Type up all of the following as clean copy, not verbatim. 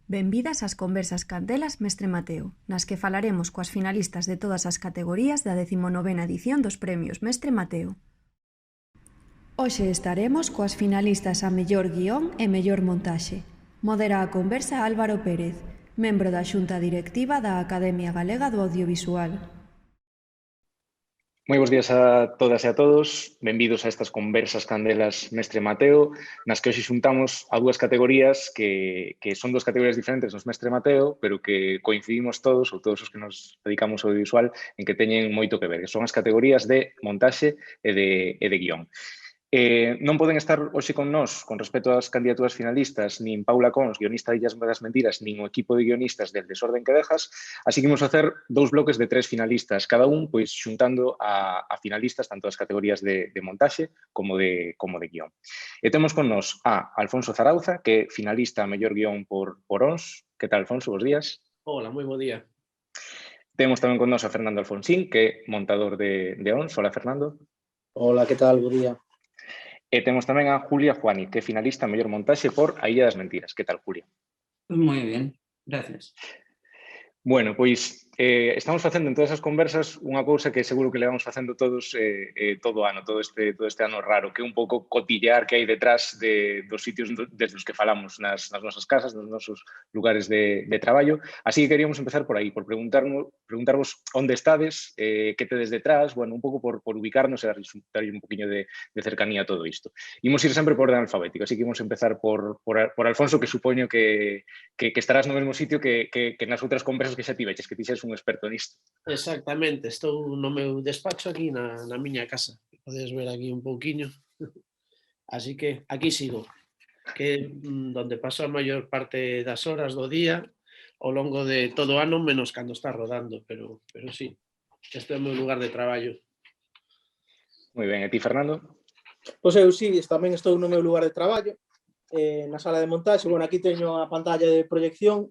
Benvidas ás Conversas Candelas Mestre Mateo, nas que falaremos coas finalistas de todas as categorías da 19ª edición dos Premios Mestre Mateo. Hoxe estaremos coas finalistas a mellor guión e mellor montaxe. Modera a conversa Álvaro Pérez, membro da Xunta Directiva da Academia Galega do Audiovisual. Moi bons días a todas e a todos, benvidos a estas conversas candelas Mestre Mateo, nas que hoxe xuntamos a dúas categorías que son dúas categorías diferentes nos Mestre Mateo, pero que coincidimos todos, ou todos os que nos dedicamos ao audiovisual, en que teñen moito que ver, que son as categorías de montaxe e de guión. Non poden estar hoxe con nós con respecto ás candidaturas finalistas nin Paula Cons, guionista de Illas das Mentiras, nin o equipo de guionistas del Desorden que dejas, así que imos facer dous bloques de 3 finalistas, cada un pois xuntando a finalistas tanto das categorías de montaxe como de guión. E temos con nós a Alfonso Zarauza, que é finalista a mellor guión por ONS. Que tal, Alfonso? Bos días. Hola, moi bo día. Temos tamén con nós a Fernando Alfonsín, que é montador de ONS. Hola, Fernando. Hola, que tal? Bo día. E temos tamén a Julia Juani, que é finalista a mellor montaxe por A Illa das Mentiras. Que tal, Julia? Moi ben, gracias. Bueno, pois estamos facendo en todas as conversas unha cousa que seguro que levamos facendo todos todo o ano, todo este ano raro, que é un pouco cotillear que hai detrás dos sitios desde os que falamos nas nosas casas, nos nosos lugares de traballo. Así que queríamos empezar por aí, por preguntarvos onde estades, que tedes detrás, bueno, un pouco por ubicarnos e darlle un poquinho de cercanía a todo isto. Imos ir sempre por orden alfabético, así que imos empezar por Alfonso, que supoño que estarás no mesmo sitio que nas outras conversas que xa tiveches, que ti xes un experto nisto. Exactamente, estou no meu despacho aquí na miña casa. Podes ver aquí un pouquiño. Así que aquí sigo, que donde paso a maior parte das horas do día ao longo de todo o ano, menos cando está rodando, pero sí, este é o meu lugar de traballo. Moi ben, e ti, Fernando? Pois eu sí, tamén estou no meu lugar de traballo, na sala de montaxe. Bueno, aquí teño a pantalla de proyección.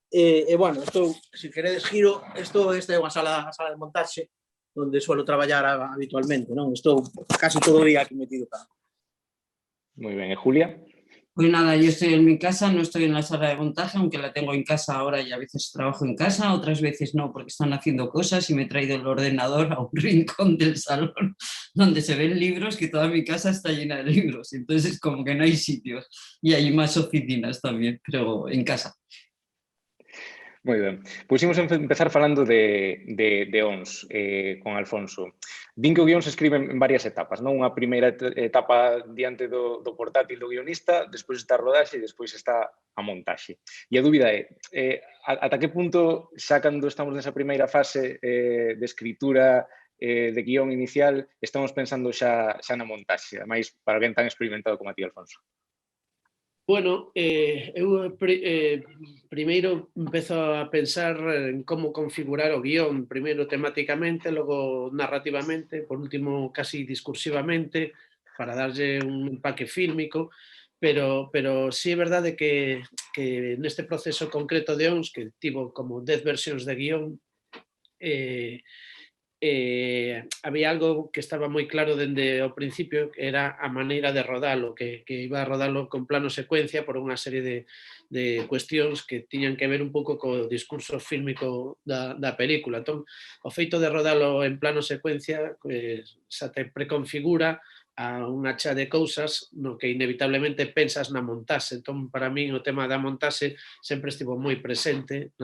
Bueno, estou, se queredes giro, esta é unha sala de montaxe onde suelo traballar habitualmente, non? Estou casi todo o día aquí metido cá. Moi ben, e Julia? Pues nada, yo estoy en mi casa, no estoy en la sala de montaje, aunque la tengo en casa ahora y a veces trabajo en casa, otras veces no, porque están haciendo cosas y me he traído el ordenador a un rincón del salón donde se ven libros, que toda mi casa está llena de libros, entonces es como que no hay sitios y hay más oficinas también, pero en casa. Moi ben. Pois imos empezar falando de ONS con Alfonso. Din que o guión se escribe en varias etapas, non? Unha primeira etapa diante do portátil do guionista, despois está a rodaxe e despois está a montaxe. E a dúbida é, ata que punto, xa cando estamos nesa primeira fase de escritura de guión inicial, estamos pensando xa na montaxe, ademais para alguén tan experimentado como a ti, Alfonso? Bueno, eu primeiro empezo a pensar en como configurar o guión, primeiro tematicamente, logo narrativamente, por último casi discursivamente, para darlle un empaque fílmico, pero sí é verdade que neste proceso concreto de ONS, que tivo como 10 versións de guión, había algo que estaba moi claro dende o principio, que era a maneira de rodalo, que iba a rodalo con plano secuencia por unha serie de cuestións que tiñan que ver un pouco co discurso fílmico da película. Entón, o feito de rodalo en plano secuencia xa te preconfigura a unha chea de cousas no que inevitablemente pensas na montaxe. Entón, para min, o tema da montaxe sempre estivo moi presente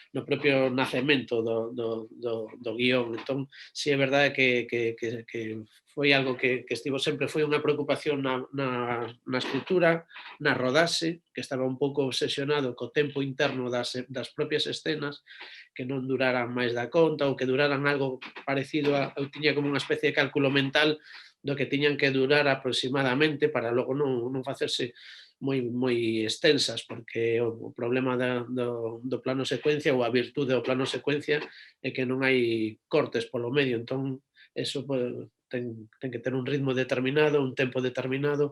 no propio nacemento do guión. Entón, si é verdade que foi algo que estivo sempre, foi unha preocupación na escritura, na rodaxe, que estaba un pouco obsesionado co tempo interno das propias escenas, que non duraran máis da conta ou que duraran algo parecido a... Eu tiña como unha especie de cálculo mental do que tiñan que durar aproximadamente para logo non facerse moi extensas, porque o problema do plano secuencia ou a virtude do plano secuencia é que non hai cortes polo medio, entón eso ten que ter un ritmo determinado, un tempo determinado.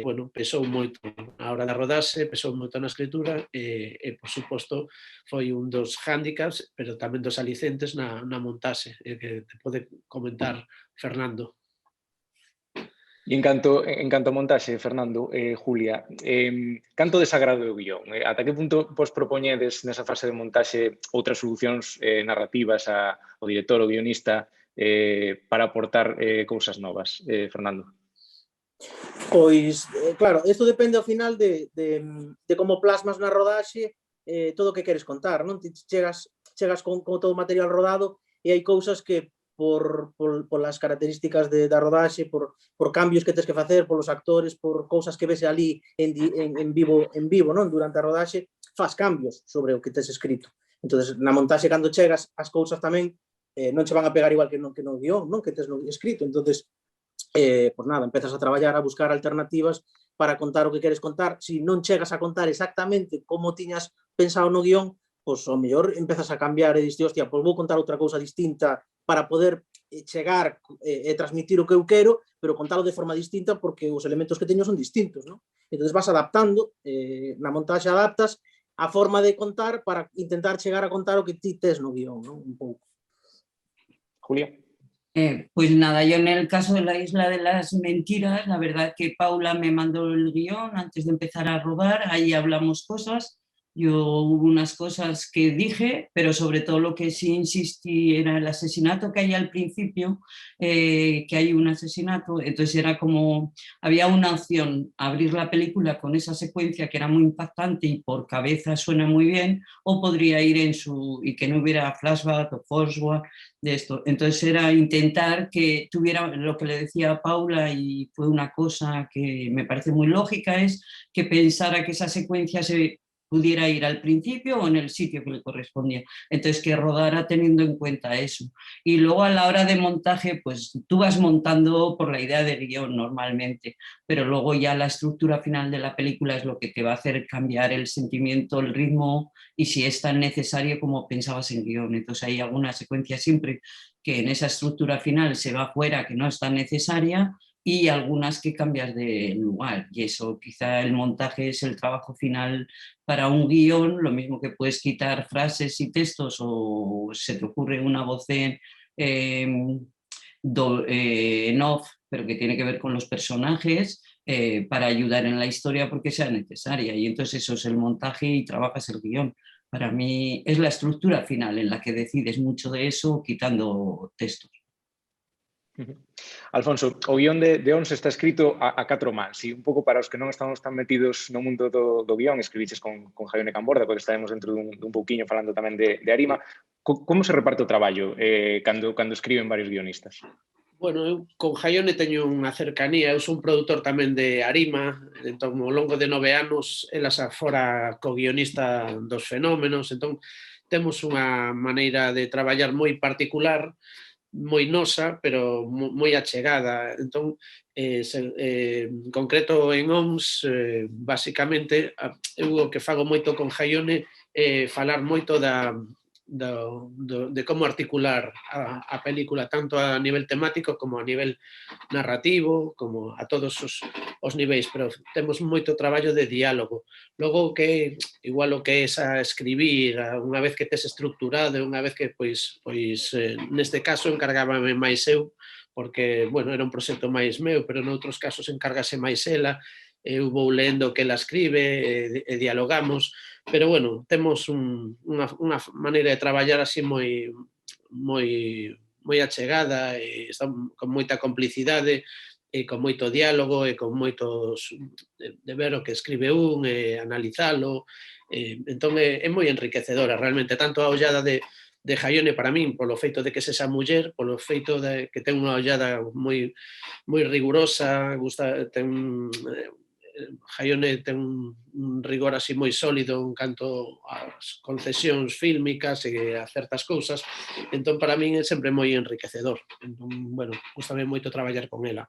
Bueno, pesou moito a hora da rodaxe, pesou moito na escritura e por suposto foi un dos hándicaps, pero tamén dos alicentes na montaxe, que te pode comentar Fernando. E en canto a montaxe, Fernando, Julia, canto desagrado o guión? Ata que punto vos propoñedes nesa fase de montaxe outras solucións narrativas ao director, ao guionista, para aportar cousas novas? Fernando. Pois, claro, isto depende ao final de como plasmas na rodaxe todo o que queres contar, non? Ti chegas con todo o material rodado e hai cousas que polas características da rodaxe, por cambios que tens que facer, polos actores, por cousas que ves ali en vivo, non? Durante a rodaxe, faz cambios sobre o que tes escrito. Entonces, na montaxe, cando chegas, as cousas tamén non che van a pegar igual que no guión, non? Que tes no escrito. Entonces, pois nada, empezas a traballar, a buscar alternativas para contar o que queres contar. Si non chegas a contar exactamente como tiñas pensado no guión, pois ao mellor empezas a cambiar e diste, hostia, pois vou contar outra cousa distinta para poder chegar e transmitir o que eu quero, pero contalo de forma distinta porque os elementos que teño son distintos, non? Entón vas adaptando, na montaxe adaptas a forma de contar para intentar chegar a contar o que ti tes no guión, non? Un pouco. Julia. Pues nada, yo en el caso de la Isla de las Mentiras, la verdad que Paula me mandó el guión antes de empezar a rodar, ahí hablamos cosas, yo hubo unas cosas que dije, pero sobre todo lo que sí insistí era el asesinato que hay al principio, que hay un asesinato, entonces era como, había una opción, abrir la película con esa secuencia que era muy impactante y por cabeza suena muy bien, o podría ir y que no hubiera flashback o forward, de esto. Entonces era intentar que tuviera lo que le decía a Paula, y fue una cosa que me parece muy lógica, es que pensara que esa secuencia se pudiera ir al principio o en el sitio que le correspondía. Entonces que rodara teniendo en cuenta eso. Y luego a la hora de montaje, pues tú vas montando por la idea del guión normalmente, pero luego ya la estructura final de la película es lo que te va a hacer cambiar el sentimiento, el ritmo, y si es tan necesario como pensabas en guión. Entonces hay alguna secuencia siempre que en esa estructura final se va fuera, que no es tan necesaria, y algunas que cambias de lugar, y eso quizá el montaje es el trabajo final para un guión, lo mismo que puedes quitar frases y textos o se te ocurre una voz en off, pero que tiene que ver con los personajes, para ayudar en la historia porque sea necesaria, y entonces eso es el montaje y trabajas el guión. Para mí es la estructura final en la que decides mucho de eso quitando textos. Alfonso, o guión de ONS está escrito a 4 mans, e un pouco para os que non estamos tan metidos no mundo do guión, escribiches con Jaione Camborda, porque estaremos dentro dun pouquiño falando tamén de Arima. Como se reparte o traballo cando escriben varios guionistas? Bueno, eu con Jaione teño unha cercanía, eu son produtor tamén de Arima, entón ao longo de 9 anos ela xa fora co-guionista dos Fenómenos, entón temos unha maneira de traballar moi particular, moi nosa, pero moi achegada. Entón, en concreto en ONS, basicamente, eu o que fago moito con Jaione é falar moito de como articular a película, tanto a nivel temático como a nivel narrativo, como a todos os niveis, pero temos moito traballo de diálogo. Logo, que igual o que é a escribir, unha vez que tes estructurado, unha vez que, pois neste caso, encargábame máis eu, porque, bueno, era un proxecto máis meu, pero noutros casos encárgase máis ela, eu vou lendo o que ela escribe e dialogamos, pero, bueno, temos unha maneira de traballar así moi achegada, e con moita complicidade, e con moito diálogo, e con moitos de ver o que escribe un, e analizalo, entón é moi enriquecedora realmente, tanto a ollada de Jaione para min, polo feito de que sexa muller, polo feito de que ten unha ollada moi rigurosa, Jaione ten un rigor así moi sólido en canto ás concesións fílmicas e a certas cousas, entón para min é sempre moi enriquecedor. Entón, bueno, gustame moito traballar con ela.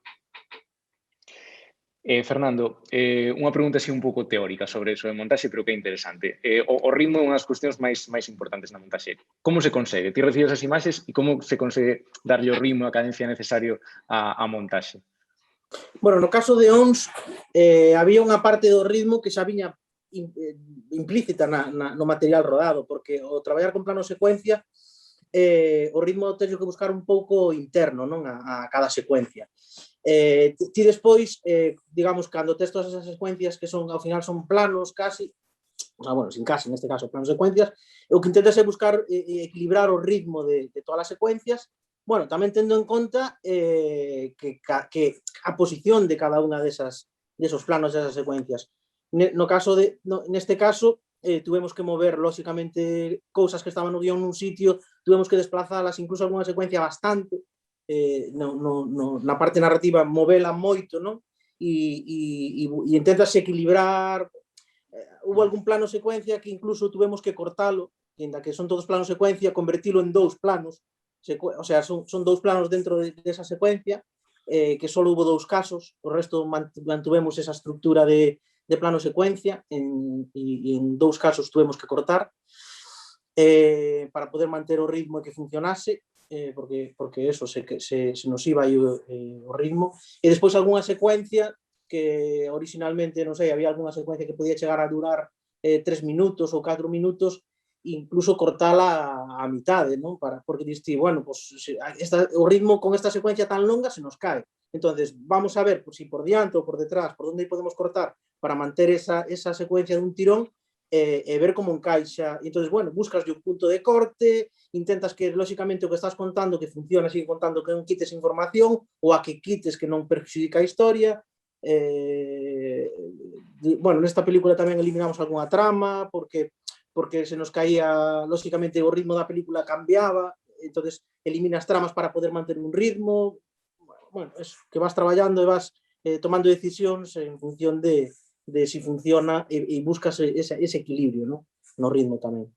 Fernando, unha pregunta así un pouco teórica sobre eso de montaxe, pero que é interesante. O ritmo é unha das cuestións máis importantes na montaxe. Como se consegue? Ti recibes as imaxes e como se consegue darlle o ritmo, a cadencia necesario á montaxe? Bueno, no caso de ONS, había unha parte do ritmo que xa viña implícita no material rodado, porque o traballar con plano secuencia, o ritmo teño que buscar un pouco interno, non, a cada secuencia. Ti despois, digamos, cando tes todas esas secuencias que son, ao final son planos casi, bueno, sin casi, neste caso, planos secuencias, o que intentas é buscar equilibrar o ritmo de todas as secuencias, bueno, tamén tendo en conta que a posición de cada unha desos planos, desas secuencias. Neste caso, tuvemos que mover, lóxicamente, cousas que estaban no guión nun sitio, tuvemos que desplazalas, incluso alguna secuencia bastante, na parte narrativa movela moito, non? E intentas equilibrar. Hubo algún plano secuencia que incluso tuvemos que cortalo, ainda que son todos planos secuencia, convertilo en 2 planos, o sea, son 2 planos dentro de esa secuencia, que só hubo 2 casos, o resto mantuvemos esa estructura de plano secuencia, e en 2 casos tuvemos que cortar para poder manter o ritmo e que funcionase, porque eso se nos iba aí o ritmo. E despois algunha secuencia que originalmente, non sei, había algunha secuencia que podía chegar a durar 3 minutos ou 4 minutos, incluso cortala a mitade, non? Porque diste, bueno, pues, o ritmo con esta secuencia tan longa se nos cae. Entonces, vamos a ver si por diante ou por detrás, por onde podemos cortar para manter esa secuencia dun tirón, e ver como encaixa. E entón, bueno, buscas un punto de corte, intentas que, lóxicamente, o que estás contando que funciona, sigue contando, que non quites información, ou a que quites que non perjudica a historia. Bueno, nesta película tamén eliminamos algunha trama, porque se nos caía, lóxicamente, o ritmo da película cambiaba, entonces eliminas tramas para poder manter un ritmo. Bueno, eso, que vas traballando e vas tomando decisións en función de si funciona, e buscas ese equilibrio, ¿no? No ritmo tamén.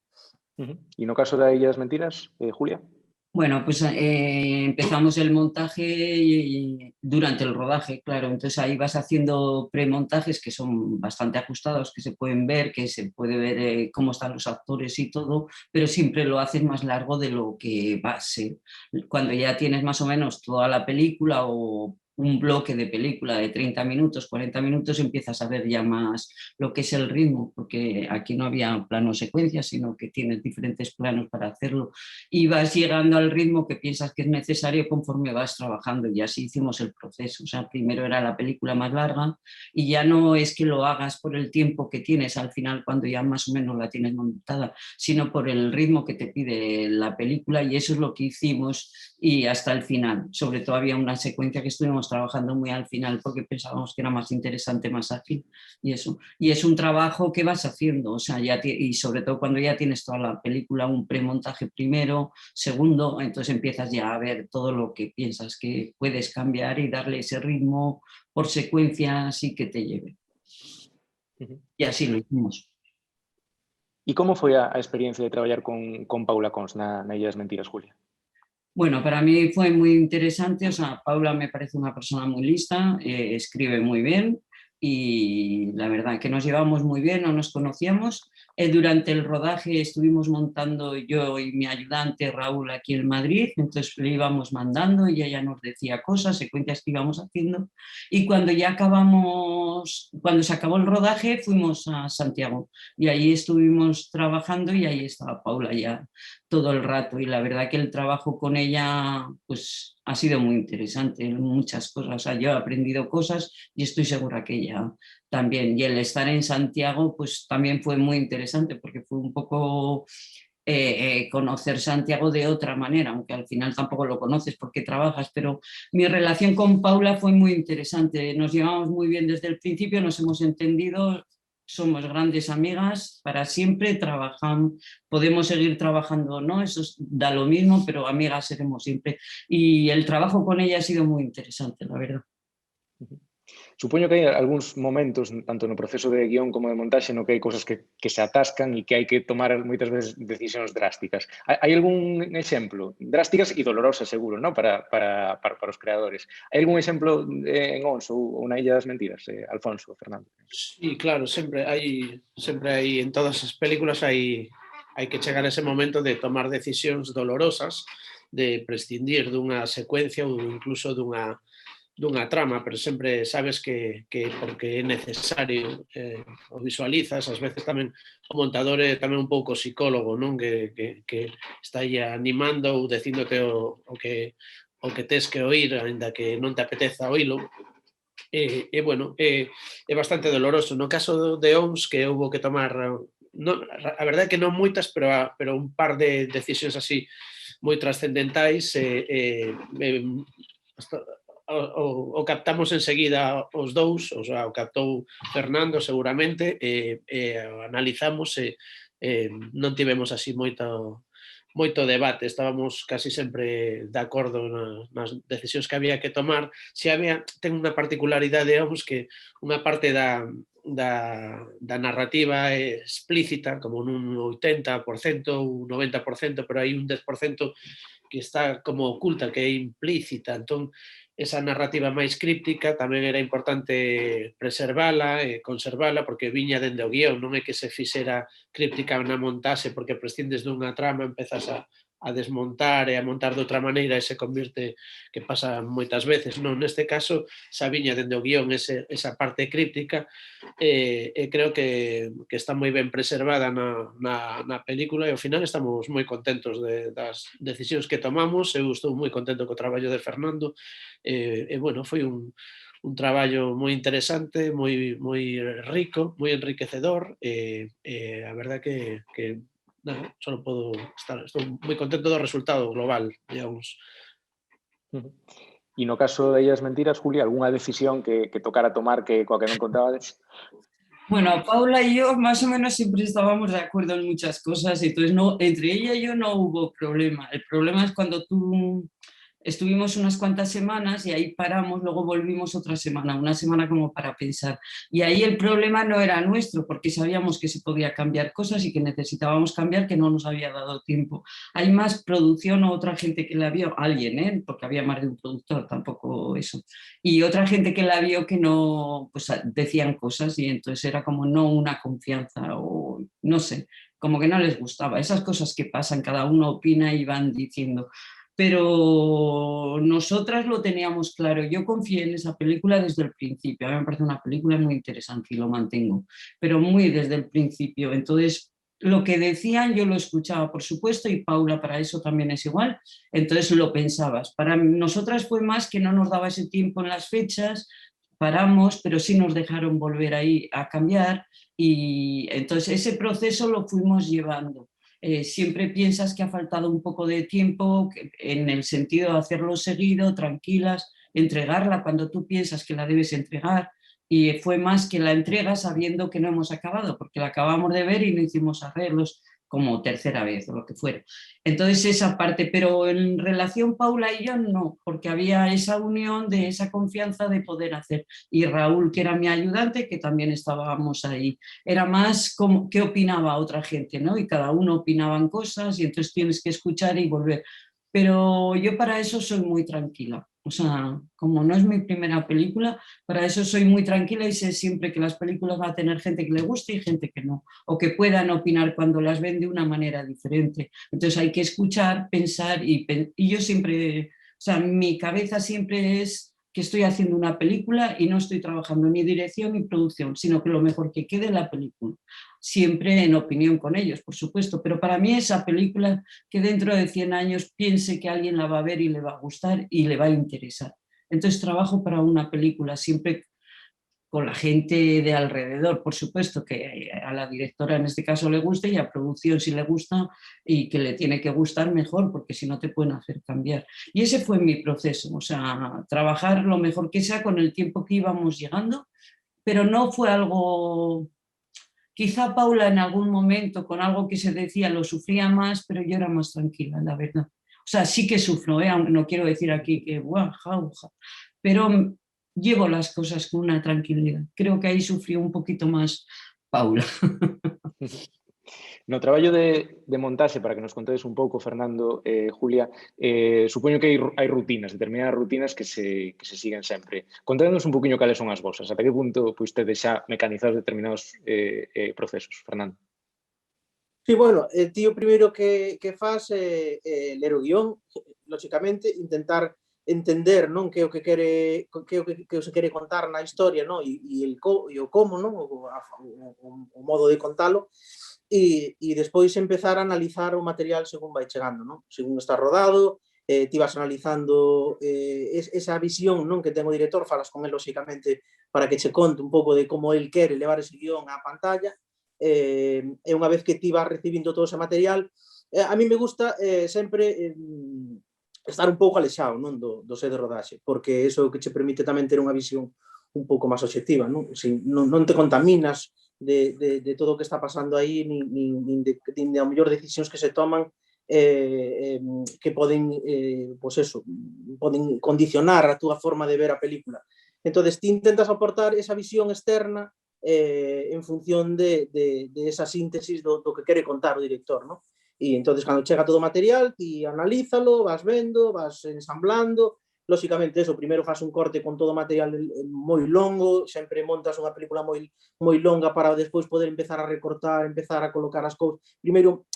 E no caso da Illa das Mentiras, Julia? Bueno, pues empezamos el montaje durante el rodaje, claro, entonces ahí vas haciendo premontajes que son bastante ajustados, que se pueden ver, que se puede ver cómo están los actores y todo, pero siempre lo haces más largo de lo que va a ser. Cuando ya tienes más o menos toda la película o un bloque de película de 30 minutos, 40 minutos, empiezas a ver ya más lo que es el ritmo, porque aquí no había plano secuencia, sino que tienes diferentes planos para hacerlo y vas llegando al ritmo que piensas que es necesario conforme vas trabajando, y así hicimos el proceso. O sea, primero era la película más larga y ya no es que lo hagas por el tiempo que tienes al final cuando ya más o menos la tienes montada, sino por el ritmo que te pide la película, y eso es lo que hicimos y hasta el final. Sobre todo había una secuencia que estuvimos trabajando muy al final porque pensábamos que era más interesante, más ágil, y eso. Y es un trabajo que vas haciendo, o sea, y sobre todo cuando ya tienes toda la película, un premontaje primero, segundo, entonces empiezas ya a ver todo lo que piensas que puedes cambiar y darle ese ritmo por secuencia así que te lleve. Y así lo hicimos. E como foi a experiencia de traballar con Paula Cons na Illa das Mentiras, Julia? Bueno, para mí fue muy interesante, o sea, Paula me parece una persona muy lista, escribe muy bien y la verdad que nos llevamos muy bien, no nos conocíamos. Durante el rodaje estuvimos montando yo y mi ayudante Raúl aquí en Madrid, entonces le íbamos mandando y ella nos decía cosas, secuencias que íbamos haciendo, y cuando ya cuando se acabó el rodaje fuimos a Santiago y ahí estuvimos trabajando y ahí estaba Paula ya todo el rato, y la verdad que el trabajo con ella pues ha sido muy interesante, muchas cosas, o sea, yo he aprendido cosas y estoy segura que ella también, y el estar en Santiago pues también fue muy interesante porque fue un poco conocer Santiago de otra manera, aunque al final tampoco lo conoces porque trabajas, pero mi relación con Paula fue muy interesante, nos llevamos muy bien desde el principio, nos hemos entendido, somos grandes amigas para siempre, podemos seguir trabajando, ¿no? Eso da lo mismo, pero amigas seremos siempre. Y el trabajo con ella ha sido muy interesante, la verdad. Supoño que hai algúns momentos, tanto no proceso de guión como de montaxe, no que hai cousas que se atascan e que hai que tomar moitas veces decisións drásticas. Hai algún exemplo? Drásticas e dolorosas, seguro, ¿no? para os creadores. Hai algún exemplo en Ons ou na Illa das Mentiras, Alfonso, Fernando? Sí, claro, sempre hai, en todas as películas hai que chegar a ese momento de tomar decisións dolorosas, de prescindir dunha secuencia ou incluso dunha trama, pero sempre sabes que porque é necesario, o visualizas, ás veces tamén o montador é tamén un pouco psicólogo, non? Que está aí animando ou dicíndote o que o que tes que oír, ainda que non te apeteza oílo. Bueno, é bastante doloroso. No caso de OMS, que houve que tomar, a verdade é que non moitas, pero un par de decisións así moi trascendentais, o captamos enseguida os dous, o sea, o captou Fernando seguramente, o analizamos non tivemos así moito debate, estábamos casi sempre de acordo nas decisións que había que tomar. Ten unha particularidade, OMS, que unha parte da narrativa explícita, como nun 80%, un 90%, pero hai un 10% que está como oculta, que é implícita. Entón, esa narrativa máis críptica tamén era importante preservala e conservala, porque viña dende o guión, non é que se fixera críptica na montaxe porque prescindes dunha trama, empezas a desmontar e a montar de outra maneira e se convirte, que pasa moitas veces, non? Neste caso, xa viña dende o guión esa parte críptica, e creo que está moi ben preservada na película, e ao final estamos moi contentos das decisións que tomamos. Eu estou moi contento co traballo de Fernando, bueno, foi un traballo moi interesante, moi rico, moi enriquecedor, a verdad que nada, só podo estou moi contento do resultado global, digamos. E no caso de Illas Mentiras, Julia, algunha decisión que tocara tomar coa que non contabades? Bueno, Paula y yo más o menos siempre estábamos de acuerdo en muchas cosas, entonces entre ella y yo no hubo problema. El problema es cuando estuvimos unas cuantas semanas y ahí paramos, luego volvimos otra semana, una semana como para pensar. Y ahí el problema no era nuestro, porque sabíamos que se podía cambiar cosas y que necesitábamos cambiar, que no nos había dado tiempo. Hay más producción o otra gente que la vio, alguien, porque había más de un productor, tampoco eso. Y otra gente que la vio que no, pues decían cosas y entonces era como no una confianza o no sé, como que no les gustaba. Esas cosas que pasan, cada uno opina y van diciendo. Pero nosotras lo teníamos claro. Yo confié en esa película desde el principio. A mí me parece una película muy interesante y lo mantengo, pero muy desde el principio. Entonces, lo que decían yo lo escuchaba, por supuesto, y Paula para eso también es igual. Entonces lo pensabas. Para nosotras fue más que no nos daba ese tiempo en las fechas, paramos, pero sí nos dejaron volver ahí a cambiar y entonces ese proceso lo fuimos llevando. Siempre piensas que ha faltado un poco de tiempo en el sentido de hacerlo seguido, tranquilas, entregarla cuando tú piensas que la debes entregar, y fue más que la entrega sabiendo que no hemos acabado, porque la acabamos de ver y no hicimos arreglos como tercera vez o lo que fuera. Entonces esa parte, pero en relación Paula y yo no, porque había esa unión de esa confianza de poder hacer. Y Raúl, que era mi ayudante, que también estábamos ahí. Era más como qué opinaba otra gente, ¿no? Y cada uno opinaban cosas y entonces tienes que escuchar y volver. Pero yo para eso soy muy tranquila. O sea, como no es mi primera película, para eso soy muy tranquila y sé siempre que las películas van a tener gente que le guste y gente que no, o que puedan opinar cuando las ven de una manera diferente. Entonces hay que escuchar, pensar y yo siempre, o sea, mi cabeza siempre es que estoy haciendo una película y no estoy trabajando ni dirección ni producción, sino que lo mejor que quede en la película. Siempre en opinión con ellos, por supuesto, pero para mí esa película que dentro de 100 años piense que alguien la va a ver y le va a gustar y le va a interesar. Entonces trabajo para una película siempre con la gente de alrededor, por supuesto, que a la directora en este caso le guste y a producción si le gusta y que le tiene que gustar mejor, porque si no te pueden hacer cambiar. Y ese fue mi proceso, o sea, trabajar lo mejor que sea con el tiempo que íbamos llegando, pero no fue algo... Quizá Paula en algún momento con algo que se decía lo sufría más, pero yo era más tranquila, la verdad. O sea, sí que sufro, no quiero decir aquí que jauja, pero llevo las cosas con una tranquilidad. Creo que ahí sufrió un poquito más Paula. No traballo de montaxe, para que nos contedes un pouco, Fernando, Julia, supoño que hai rutinas, determinadas rutinas que se siguen sempre. Contédenos un poquinho cales son as vosas, ata que punto tedes xa mecanizados determinados procesos, Fernando. Sí, bueno, ti o primeiro que faz é ler o guión, lógicamente, intentar entender, non, que é o que quere que se quere contar na historia, non, e o como, non, o modo de contalo, e despois empezar a analizar o material según vai chegando, non? Según está rodado, ti vas analizando esa visión, non, que ten o director, falas con el, lóxicamente, para que che conte un pouco de como el quere levar ese guión á pantalla, e unha vez que ti vas recibindo todo ese material, a mí me gusta sempre estar un pouco alexado, non, do set de rodaxe, porque eso que che permite tamén ter unha visión un pouco máis obxectiva, non? Non te contaminas de todo o que está pasando aí, nin de a mellor decisións que se toman que poden, pois eso, poden condicionar a túa forma de ver a película. Entonces, ti intentas aportar esa visión externa en función de esa síntesis do que quere contar o director, non? E entonces, cando chega todo o material, ti analízalo, vas vendo, vas ensamblando. Lóxicamente, eso, primeiro faz un corte con todo o material moi longo, sempre montas unha película moi longa para despois poder empezar a recortar, empezar a colocar as cousas. Primeiro,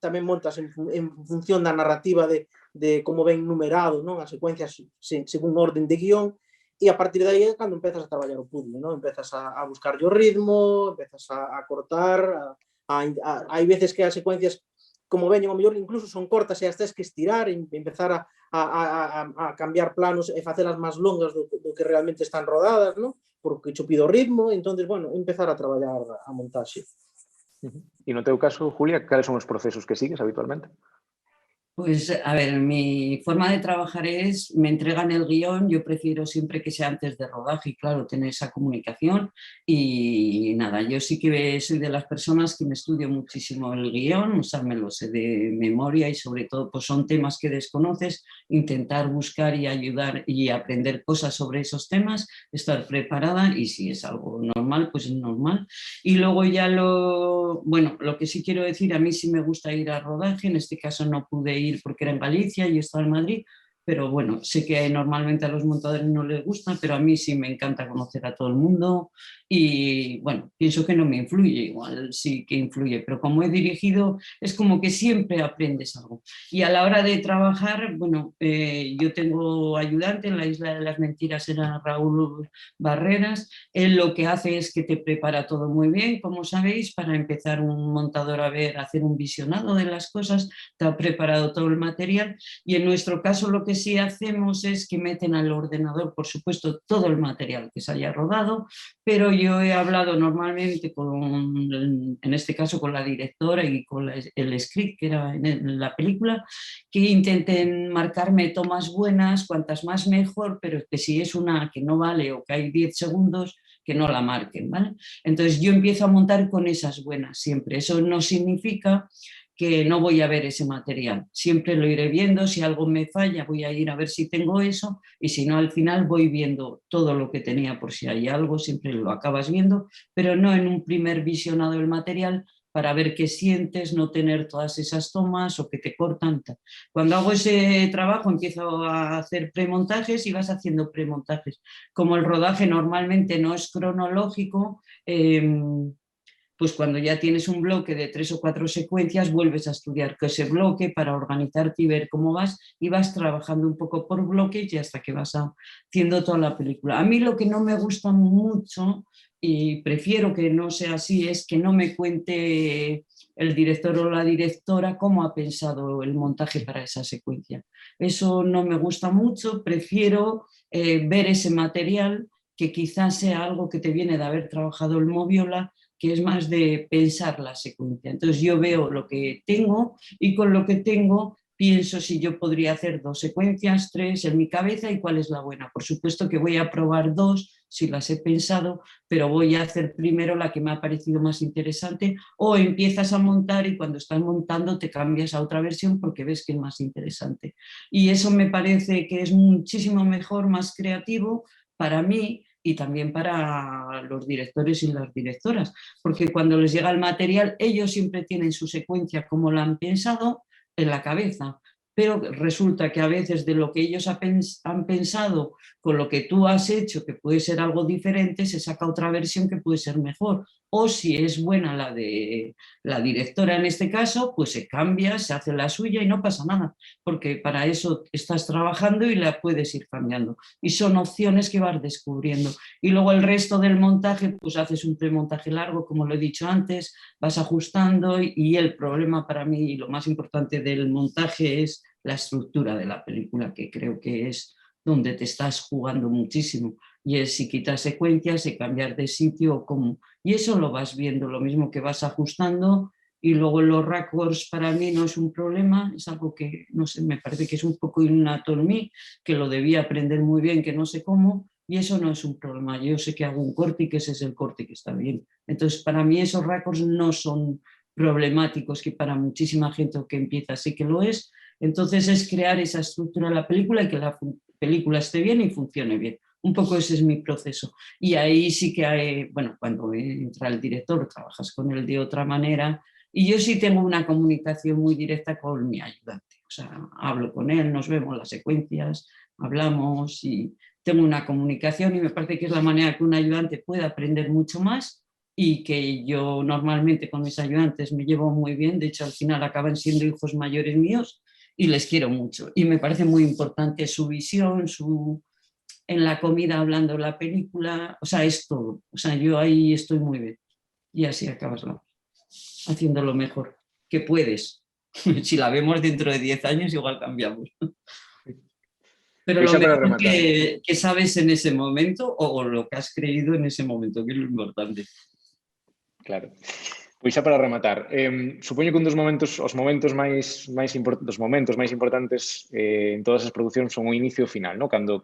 tamén montas en función da narrativa de como ven numerado, non, as secuencias según orden de guión, e a partir de aí é cando empezas a traballar o puzzle, non? Empezas a buscar o ritmo, empezas a cortar, hai veces que as secuencias, como veñen, ao mellor incluso son cortas e as tens que estirar e empezar a cambiar planos e facelas máis longas do que realmente están rodadas, non? Porque cho pido o ritmo, entonces, bueno, empezar a traballar a montaxe. E no teu caso, Julia, cales son os procesos que sigues habitualmente? Pues a ver, mi forma de trabajar es, me entregan el guión, yo prefiero siempre que sea antes de rodaje y claro, tener esa comunicación y nada, yo sí que soy de las personas que me estudio muchísimo el guión, o sea, me lo sé de memoria y sobre todo pues son temas que desconoces, intentar buscar y ayudar y aprender cosas sobre esos temas, estar preparada y si es algo normal, pues es normal. Y luego ya lo que sí quiero decir, a mí sí me gusta ir a rodaje, en este caso no pude ir porque era en Galicia y estaba en Madrid, pero bueno, sé que normalmente a los montadores no les gusta, pero a mí sí me encanta conocer a todo el mundo y bueno, pienso que no me influye, igual sí que influye, pero como he dirigido es como que siempre aprendes algo. Y a la hora de trabajar, bueno, yo tengo ayudante en la Isla de las Mentiras, era Raúl Barreras, él lo que hace es que te prepara todo muy bien, como sabéis, para empezar un montador a ver, hacer un visionado de las cosas, te ha preparado todo el material y en nuestro caso lo que sí hacemos es que meten al ordenador, por supuesto, todo el material que se haya rodado, pero yo he hablado normalmente en este caso con la directora y con el script que era en la película, que intenten marcarme tomas buenas, cuantas más mejor, pero que si es una que no vale o que hay 10 segundos, que no la marquen, ¿vale? Entonces yo empiezo a montar con esas buenas siempre. Eso no significa que no voy a ver ese material. Siempre lo iré viendo, si algo me falla voy a ir a ver si tengo eso y si no al final voy viendo todo lo que tenía por si hay algo, siempre lo acabas viendo, pero no en un primer visionado del material para ver qué sientes, no tener todas esas tomas o que te cortan. Cuando hago ese trabajo empiezo a hacer premontajes y vas haciendo premontajes. Como el rodaje normalmente no es cronológico, pues cuando ya tienes un bloque de 3 o 4 secuencias, vuelves a estudiar ese bloque para organizarte y ver cómo vas y vas trabajando un poco por bloques y hasta que vas haciendo toda la película. A mí lo que no me gusta mucho y prefiero que no sea así es que no me cuente el director o la directora cómo ha pensado el montaje para esa secuencia. Eso no me gusta mucho, prefiero ver ese material que quizás sea algo que te viene de haber trabajado el Moviola, que es más de pensar la secuencia. Entonces yo veo lo que tengo y con lo que tengo pienso si yo podría hacer 2 secuencias, 3 en mi cabeza y cuál es la buena. Por supuesto que voy a probar 2 si las he pensado, pero voy a hacer primero la que me ha parecido más interesante o empiezas a montar y cuando estás montando te cambias a otra versión porque ves que es más interesante. Y eso me parece que es muchísimo mejor, más creativo para mí y también para los directores y las directoras, porque cuando les llega el material ellos siempre tienen su secuencia como la han pensado en la cabeza, pero resulta que a veces de lo que ellos han pensado con lo que tú has hecho, que puede ser algo diferente, se saca otra versión que puede ser mejor. O si es buena la de la directora en este caso, pues se cambia, se hace la suya y no pasa nada, porque para eso estás trabajando y la puedes ir cambiando. Y son opciones que vas descubriendo. Y luego el resto del montaje, pues haces un premontaje largo, como lo he dicho antes, vas ajustando y el problema para mí y lo más importante del montaje es la estructura de la película, que creo que es donde te estás jugando muchísimo. Y es si quitas secuencias, si cambiar de sitio o cómo. Y eso lo vas viendo, lo mismo que vas ajustando. Y luego los records para mí no es un problema, es algo que, no sé, me parece que es un poco innato en mí, que lo debía aprender muy bien, que no sé cómo, y eso no es un problema. Yo sé que hago un corte y que ese es el corte que está bien. Entonces, para mí esos records no son problemáticos, que para muchísima gente que empieza sí que lo es. Entonces es crear esa estructura de la película y que la película esté bien y funcione bien. Un poco ese es mi proceso. Y ahí sí que hay, bueno, cuando entra el director, trabajas con él de otra manera. Y yo sí tengo una comunicación muy directa con mi ayudante. O sea, hablo con él, nos vemos las secuencias, hablamos y tengo una comunicación, y me parece que es la manera que un ayudante puede aprender mucho más, y que yo normalmente con mis ayudantes me llevo muy bien. De hecho, al final acaban siendo hijos mayores míos y les quiero mucho. Y me parece muy importante su visión, en la comida hablando la película, o sea, es todo. O sea, yo ahí estoy muy bien. Y así acabas haciendo lo mejor que puedes. Si la vemos dentro de 10 años, igual cambiamos. Pero Pois lo xa para mejor rematar. que sabes en ese momento, o lo que has creído en ese momento, que es lo importante. Claro. Pois xa para rematar, supoño que un dos momentos, os momentos máis importantes en todas as producións son o inicio e o final, ¿no? Cando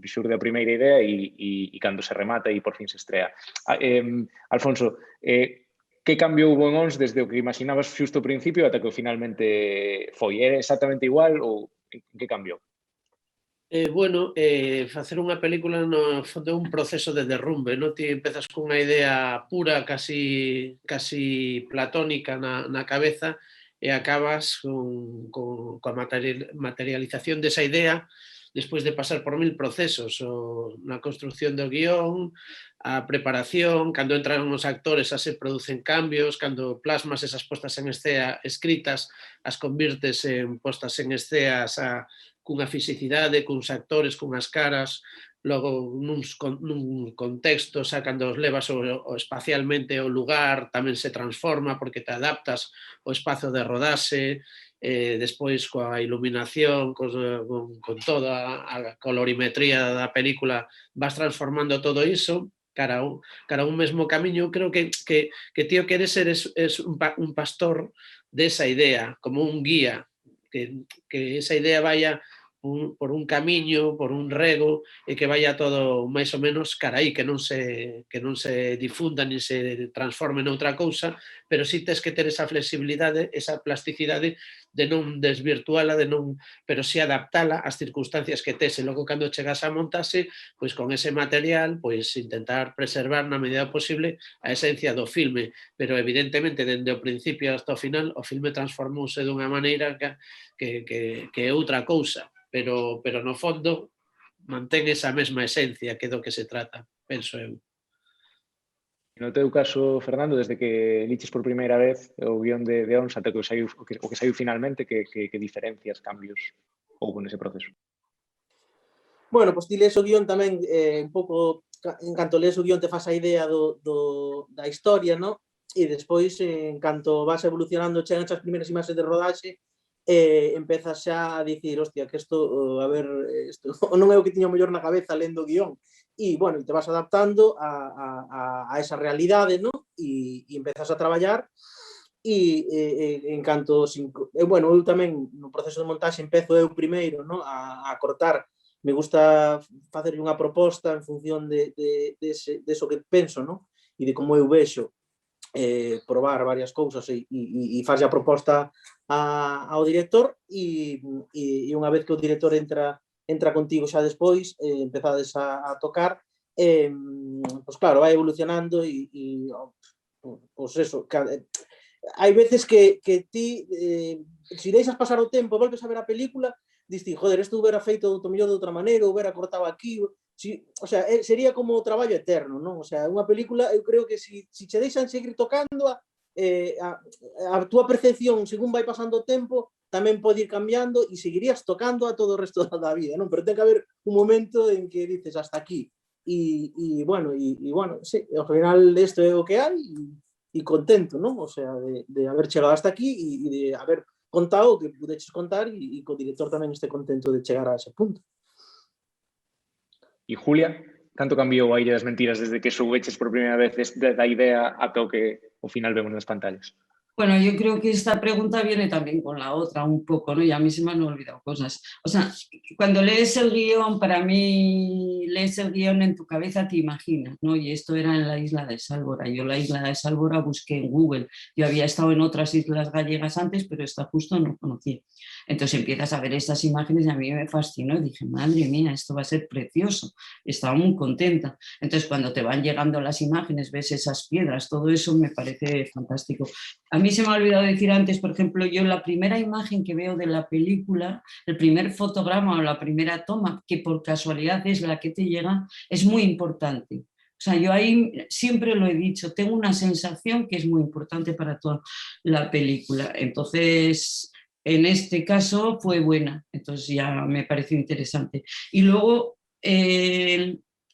xurde a primeira idea e cando se remata e por fin se estrea. Alfonso, que cambio hubo en ONS desde o que imaginabas xusto ao principio ata que finalmente foi? Era exactamente igual ou en que cambiou? Facer unha película no fondo é un proceso de derrumbe, non? Ti empezas cunha idea pura, casi platónica na cabeza, e acabas coa materialización desa idea despois de pasar por 1000 procesos, na construcción do guión, a preparación, cando entran os actores se producen cambios, cando plasmas esas postas en escena escritas, as convirtes en postas en esceas cunha fisicidade, cuns actores, cunhas caras, logo nun contexto, cando os levas espacialmente ao lugar, tamén se transforma porque te adaptas ao espazo de rodaxe, despois coa iluminación, con toda a colorimetría da película, vas transformando todo iso cara a un mesmo camiño. Creo que tío quere ser un pastor desa idea, como un guía, que esa idea vaya por un camiño, por un rego, e que vaya todo máis ou menos cara aí, que non se difunda nin se transforme noutra cousa, pero sí tes que ter esa flexibilidade, esa plasticidade de non desvirtuala, pero sí adaptala ás circunstancias que tes, e logo cando chegas a montarse, pois con ese material, pois intentar preservar na medida posible a esencia do filme, pero evidentemente dende o principio hasta o final o filme transformouse dunha maneira que é outra cousa, pero no fondo mantén esa mesma esencia, que é do que se trata, penso eu. No teu caso, Fernando, desde que liches por primeira vez o guión de ONS ata o que saiu finalmente, que diferencias, cambios houve nese proceso? Bueno, pois ti lees o guión tamén un pouco, en canto lees o guión te fas a idea da historia, no? E despois, en canto vas evolucionando, chegan as primeiras imaxes de rodaxe, empezas xa a dicir, hostia, que isto, a ver, isto non é o que tiña mellor na cabeza lendo o guión. E, bueno, te vas adaptando a esa realidade, no? E empezas a traballar, e en canto, bueno, eu tamén no proceso de montaxe empezo eu primeiro, no? A cortar. Me gusta facer unha proposta en función deso que penso, no? E de como eu vexo, probar varias cousas e faz a proposta ao director, e unha vez que o director entra contigo xa despois, empezades a tocar, pois claro, vai evolucionando e pois eso, hai veces que ti, se deixas pasar o tempo, volves a ver a película, diste, joder, isto houbera feito do mellor de outra maneira, houbera cortado aquí, o sea, sería como o traballo eterno, non? O sea, unha película, eu creo que se che deixan seguir tocando, a túa percepción, según vai pasando o tempo, tamén pode ir cambiando e seguirías tocando a todo o resto da vida, non? Pero ten que haber un momento en que dices, hasta aquí. E bueno, sí, ao final isto é o que hai, e contento, non? O sea, de haber chegado hasta aquí e de haber contado, que pudeches contar e co director tamén este contento de chegar a ese punto. E Julia, canto cambiou a Illa das Mentiras desde que soubeches por primeira vez da idea ata o que ao final vemos nas pantallas? Bueno, yo creo que esta pregunta viene también con la otra un poco, ¿no? Y a mí se me han olvidado cosas. O sea, cuando lees el guión, para mí, lees el guión en tu cabeza, te imaginas, ¿no? Y esto era en la isla de Sálvora. Yo la isla de Sálvora busqué en Google. Yo había estado en otras islas gallegas antes, pero esta justo no conocía. Entonces empiezas a ver estas imágenes y a mí me fascinó. Dije, madre mía, esto va a ser precioso. Estaba muy contenta. Entonces, cuando te van llegando las imágenes, ves esas piedras, todo eso me parece fantástico. A mí se me ha olvidado decir antes, por ejemplo, yo la primera imagen que veo de la película, el primer fotograma o la primera toma, que por casualidad es la que te llega, es muy importante. O sea, yo ahí siempre lo he dicho, tengo una sensación que es muy importante para toda la película. Entonces, en este caso fue buena, entonces ya me pareció interesante. Y luego,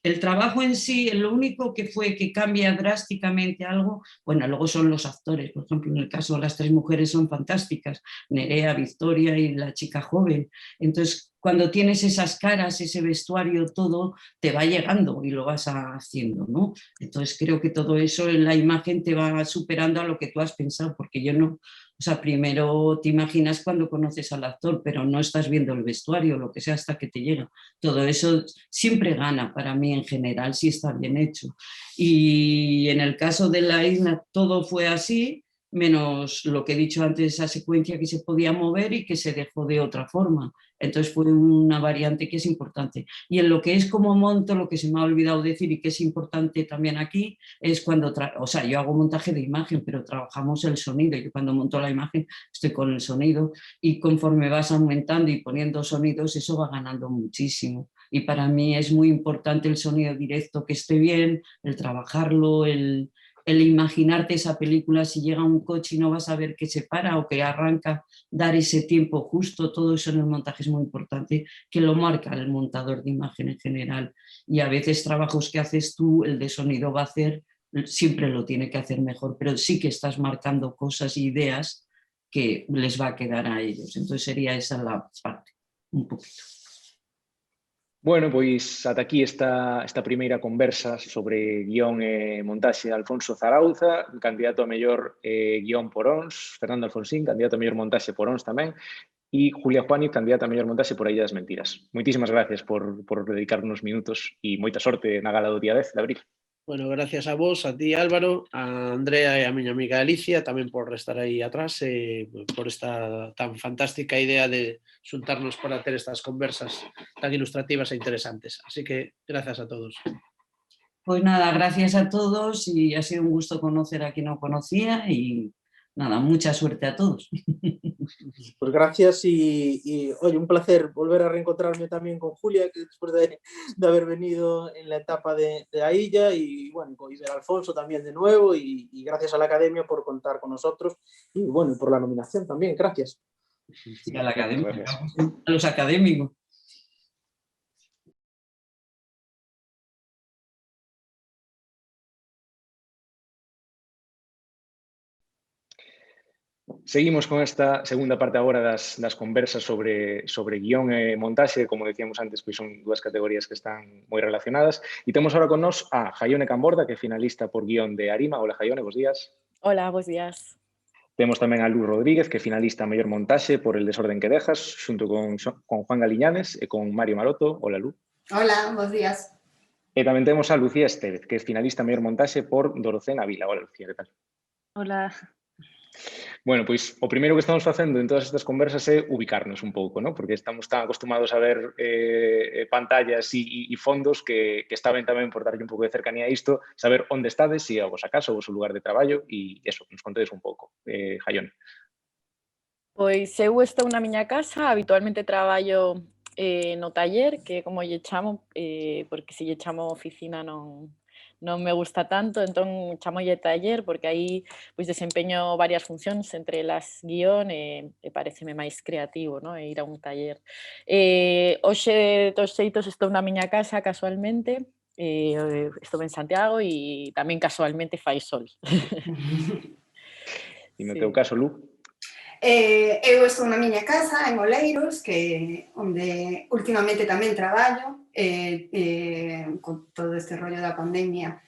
el trabajo en sí, lo único que fue que cambia drásticamente algo, bueno, luego son los actores, por ejemplo, en el caso de las tres mujeres son fantásticas, Nerea, Victoria y la chica joven. Entonces, cuando tienes esas caras, ese vestuario, todo te va llegando y lo vas haciendo, ¿no? Entonces creo que todo eso en la imagen te va superando a lo que tú has pensado, porque yo no, o sea, primero te imaginas cuando conoces al actor, pero no estás viendo el vestuario, lo que sea, hasta que te llega. Todo eso siempre gana para mí en general, si está bien hecho. Y en el caso de la isla todo fue así, menos lo que he dicho antes, esa secuencia que se podía mover y que se dejó de otra forma. Entonces fue una variante que es importante. Y en lo que es como monto, lo que se me ha olvidado decir y que es importante también aquí, es cuando, o sea, yo hago montaje de imagen, pero trabajamos el sonido. Yo cuando monto la imagen estoy con el sonido y conforme vas aumentando y poniendo sonidos, eso va ganando muchísimo. Y para mí es muy importante el sonido directo, que esté bien, el trabajarlo, el imaginarte esa película, si llega un coche y no vas a ver que se para o que arranca, dar ese tiempo justo, todo eso en el montaje es muy importante, que lo marca el montador de imagen en general. Y a veces trabajos que haces tú, el de sonido va a hacer, siempre lo tiene que hacer mejor, pero sí que estás marcando cosas e ideas que les va a quedar a ellos. Entonces sería esa la parte, un poquito. Bueno, pois ata aquí esta primeira conversa sobre guión e montaxe de Alfonso Zarauza, candidato a mellor guión por ONS, Fernando Alfonsín, candidato a mellor montaxe por ONS tamén, e Julia Juani, candidata a mellor montaxe por A Illa das Mentiras. Moitísimas gracias por dedicar unos minutos e moita sorte na gala do día 10 de abril. Bueno, gracias a vos, a ti Álvaro, a Andrea e a miña amiga Alicia tamén por estar aí atrás e por esta tan fantástica idea de xuntarnos para ter estas conversas tan ilustrativas e interesantes. Así que gracias a todos. Pues nada, gracias a todos y ha sido un gusto conocer a quien no conocía y nada, mucha suerte a todos. Pues gracias y oye, un placer volver a reencontrarme también con Julia, que después de haber venido en la etapa de Ailla y bueno, y ver a Alfonso también de nuevo y gracias a la Academia por contar con nosotros y bueno, por la nominación también, gracias. Sí, a la academia, Gracias. a los académicos. Seguimos con esta segunda parte agora das conversas sobre guión e montaxe, como decíamos antes, pois son dúas categorías que están moi relacionadas. E temos agora con nós a Jaione Camborda, que é finalista por guión de Arima. Hola, Jaione, bons días. Hola, bos días. Temos tamén a Luz Rodríguez, que é finalista a mellor montaxe por El desorden que dejas, xunto con Juan Galiñanes e con Mario Maroto. Hola, Luz. Hola, bos días. E tamén temos a Lucía Estévez, que é finalista a mellor montaxe por Dorocena Vila. Hola, Lucía, que tal? Hola. Bueno, pois o primeiro que estamos facendo en todas estas conversas é ubicarnos un pouco, ¿no? Porque estamos tan acostumados a ver pantallas e fondos que está ben tamén por darlle un pouco de cercanía a isto, saber onde estades, se é a vosa casa ou o seu lugar de traballo e eso, nos contedes un pouco. Jaione. Pois eu estou na miña casa, habitualmente traballo no taller, que como lle chamo, porque se lle chamo oficina non me gusta tanto, entón chamolle taller porque aí pois desempeño varias funcións, entre elas guión e pareceme máis creativo, no? Ir a un taller. Hoxe, dos xeitos, estou na miña casa casualmente, estou en Santiago e tamén casualmente fai sol. E no teu caso, Lu? Eu estou na miña casa, en Oleiros, onde últimamente tamén traballo, con todo este rollo da pandemia,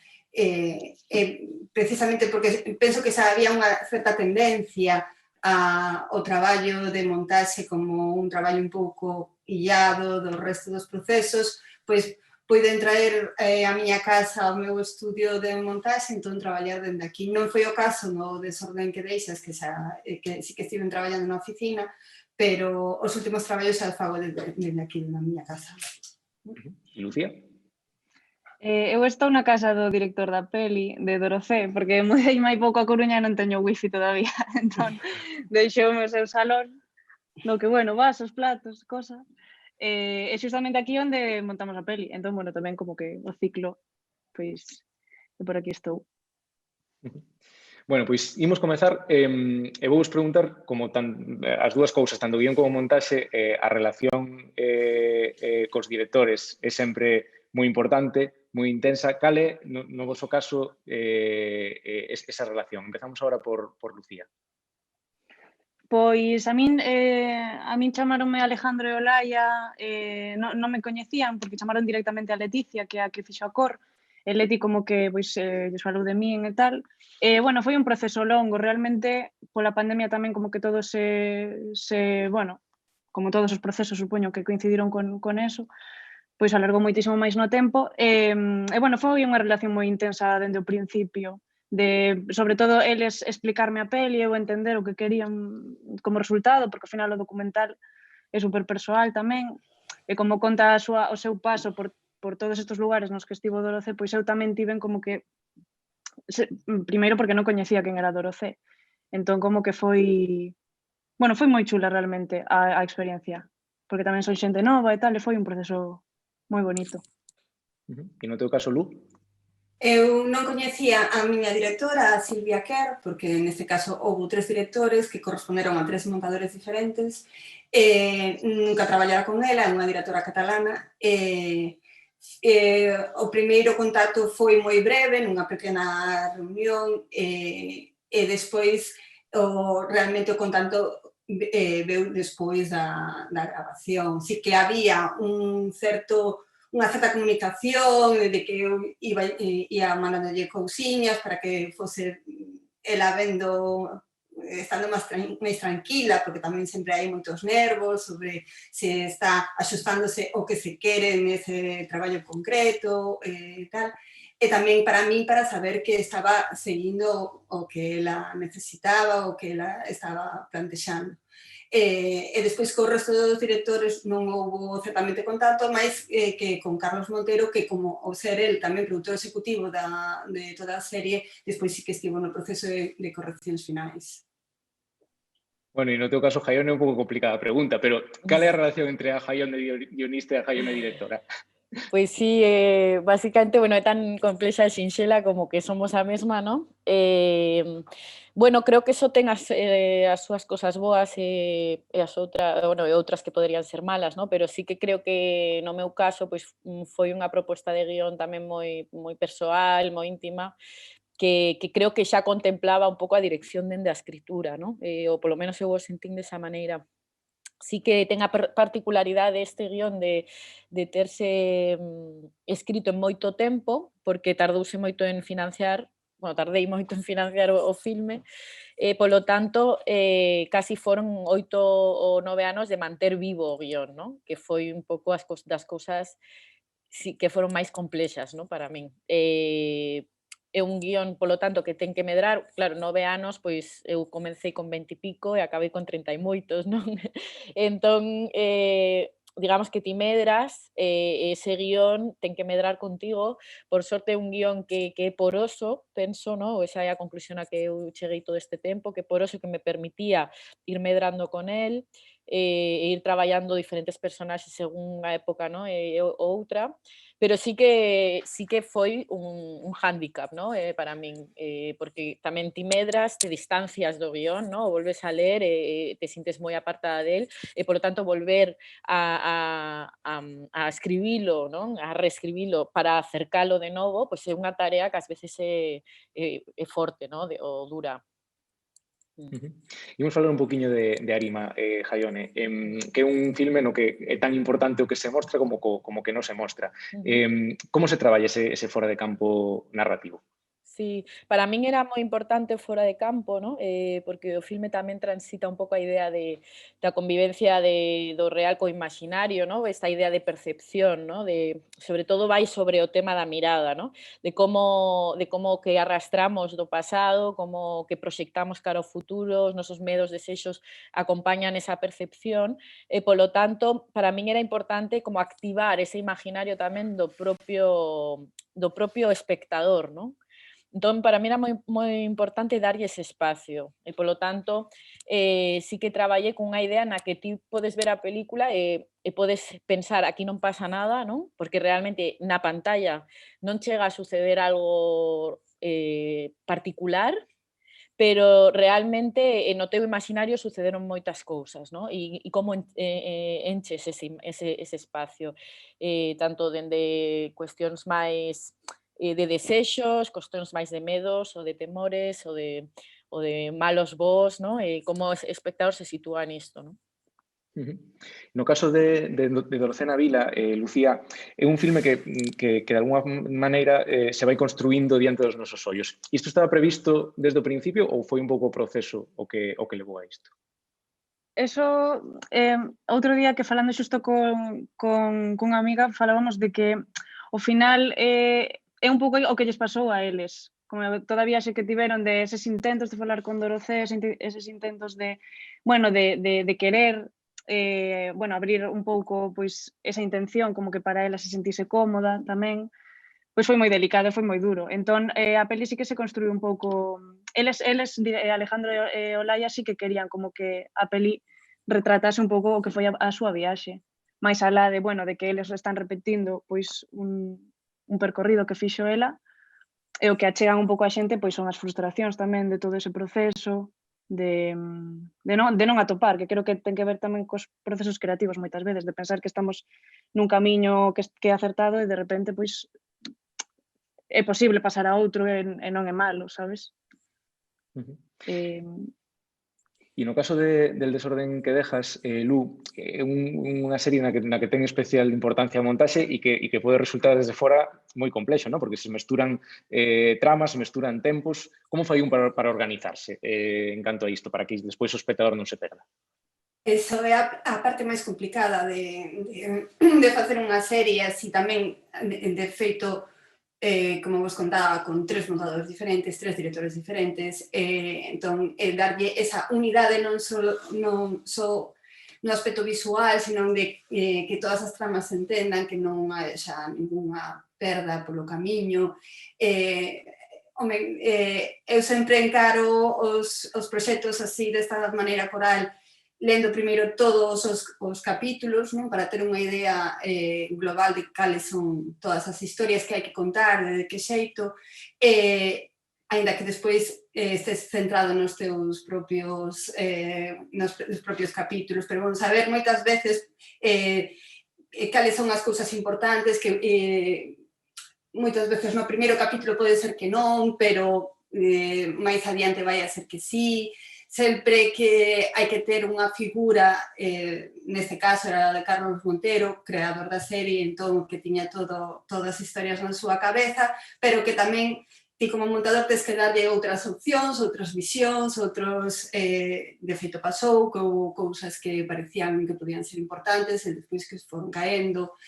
precisamente porque penso que xa había unha certa tendencia ao traballo de montaxe como un traballo un pouco illado do resto dos procesos, pois puiden traer a miña casa ao meu estudio de montaxe, entón traballar dende aquí. Non foi o caso no desorden que deixas, que sí que estiven traballando na oficina, pero os últimos traballos xa fago dende aquí, na miña casa. Lucía? Eu estou na casa do director da peli, de Dorocé, porque mudei mai pouco a Coruña e non teño wifi todavía, entón deixou o seu salón, no que, bueno, vasos, platos, cosas, e xustamente aquí onde montamos a peli, entón, bueno, tamén como que o ciclo, pois, por aquí estou. Bueno, pois imos comezar e vou vos preguntar como as dúas cousas, tanto guión como montaxe, a relación cos directores é sempre moi importante, moi intensa. Cal é, no voso caso, esa relación? Empezamos agora por Lucía. Pois a min chamaronme Alejandro e Olaya, non me coñecían porque chamaron directamente a Leticia, que é a que fixo a cor, e Leti como que pois lles falou de min e tal. Bueno, foi un proceso longo, realmente pola pandemia tamén como que todo bueno, como todos os procesos supoño que coincidiron con eso, pois alargou moitísimo máis no tempo e bueno, foi unha relación moi intensa dende o principio, sobre todo eles explicarme a peli, eu entender o que querían como resultado, porque ao final o documental é super persoal tamén, e como conta o seu paso por todos estes lugares nos que estivo Dorocé, pois eu tamén tiven como que, primeiro porque non coñecía quen era Dorocé, entón como que foi moi chula realmente a experiencia, porque tamén son xente nova e tal, e foi un proceso moi bonito. E no teu caso, Lu? Eu non coñecía a miña directora, a Silvia Kerr, porque neste caso houve 3 directores que corresponderon a 3 montadores diferentes. Nunca traballara con ela, é unha directora catalana. O primeiro contacto foi moi breve, nunha pequena reunión, e despois realmente o contacto veu despois da grabación. Si que había unha certa comunicación, de que eu ia mandándolle cousiñas para que fose ela estando máis tranquila, porque tamén sempre hai moitos nervos sobre se está axustándose o que se quere nese traballo concreto e tal. E tamén para min, para saber que estaba seguindo o que ela necesitaba, o que ela estaba plantexando. E despois co resto dos directores non houbo certamente contacto, máis que con Carlos Montero, que como o ser el tamén produtor executivo de toda a serie, despois sí que estivo no proceso de correccións finais. Bueno, e no teu caso, Jaione, é un pouco complicada a pregunta, pero cal é a relación entre a Jaione guionista e a Jaione directora? Pois sí, basicamente, bueno, é tan complexa e sinxela como que somos a mesma, non? Bueno, creo que eso ten as súas cosas boas e as outras, bueno, e outras que poderían ser malas, non? Pero sí que creo que no meu caso, pois foi unha proposta de guión tamén moi persoal, moi íntima, que creo que xa contemplaba un pouco a dirección dende a escritura, non? Ou polo menos eu o sentín desa maneira. Sí que ten a particularidade este guión de terse escrito en moito tempo, porque tardouse moito en financiar, tardei moito en financiar o filme, polo tanto, casi foron 8 ou 9 anos de manter vivo o guión, non? Que foi un pouco das cousas que foron máis complexas, non? Para min. É un guión, polo tanto, que ten que medrar, claro, 9 anos, pois eu comecei con 20 e pico e acabei con 30 e moitos, non? Entón, digamos que ti medras, ese guión ten que medrar contigo. Por sorte é un guión que é poroso, penso, non? Esa é a conclusión a que eu cheguei todo este tempo, que poroso, que me permitía ir medrando con el, e ir traballando diferentes personaxes según a época, non? E outra, pero sí que foi un hándicap, non? Para min, porque tamén ti medras, te distancias do guión, non? O volves a ler e te sintes moi apartada del, e polo tanto volver a escribilo, non? A reescribilo para acercalo de novo, pois é unha tarea que ás veces é forte, non? Ou dura. Imos falar un poquinho de Arima, Jaione, que é un filme no que é tan importante o que se mostra como que non se mostra. Como se traballa ese fora de campo narrativo? Sí, para min era moi importante o fora de campo, ¿no? Porque o filme tamén transita un pouco a idea da convivencia do real co imaginario, ¿no? Esta idea de percepción, ¿no? Sobre todo vai sobre o tema da mirada, ¿no? De como que arrastramos do pasado, como que proxectamos cara ao futuro, os nosos medos, desexos acompañan esa percepción e, polo tanto, para min era importante como activar ese imaginario tamén do propio espectador, ¿no? Entón, para mí era moi importante darlle ese espacio e, polo tanto, sí que traballei cunha idea na que ti podes ver a película e podes pensar aquí non pasa nada, non? Porque realmente na pantalla non chega a suceder algo particular, pero realmente no teu imaginario sucederon moitas cousas, non? E como enches ese espacio, tanto dende cuestións máis de desexos, cuestións máis de medos ou de temores ou de malos vos, non? E como o espectador se sitúa nisto, non? No caso de Dorcena Vila, Lucía, é un filme que de alguma maneira se vai construindo diante dos nosos ollos. Isto estaba previsto desde o principio ou foi un pouco o proceso o que levou a isto? Eso, outro día que falando xusto cunha amiga falábamos de que ao final é un pouco o que lles pasou a eles, como toda a viaxe que tiveron de eses intentos de falar con Dorothea, eses intentos de querer abrir un pouco pois esa intención como que para ela se sentise cómoda tamén, pois foi moi delicado, foi moi duro. Entón, a peli sí que se construiu un pouco. Eles Alejandro e Olaya sí que querían como que a peli retratase un pouco o que foi a súa viaxe. Mais alá de, de que eles están repetindo pois un percorrido que fixo ela, e o que achegan un pouco a xente pois son as frustracións tamén de todo ese proceso, de non atopar, que creo que ten que ver tamén cos procesos creativos moitas veces, de pensar que estamos nun camiño que é acertado e de repente pois é posible pasar a outro e non é malo, sabes? E no caso del desorden que dejas, Lu, é unha serie na que ten especial importancia a montaxe e que pode resultar desde fora moi complexo, ¿no? Porque se mesturan tramas, se mesturan tempos. Como fai un para organizarse en canto a isto, para que despois o espectador non se perda? Eso é a parte máis complicada de facer unha serie, así tamén, de feito, como vos contaba, con 3 montadores diferentes, 3 directores diferentes, entón, darlle esa unidade non só no aspecto visual, senón de que todas as tramas se entendan, que non haxa ninguna perda polo camiño. Eu sempre encaro os proxectos así, desta maneira coral, lendo primeiro todos os capítulos, non? Para ter unha idea global de cales son todas as historias que hai que contar, de que xeito, aínda que despois estés centrado nos teus propios capítulos, pero vamos a ver moitas veces cales son as cousas importantes, que moitas veces no primeiro capítulo pode ser que non, pero máis adiante vai a ser que sí. Sempre que hai que ter unha figura, neste caso era de Carlos Montero, creador da serie, entón que tiña todas as historias na súa cabeza, pero que tamén ti como montador tes que darlle outras opcións, outras visións, de feito pasou, cousas que parecían que podían ser importantes e despois que foron caendo.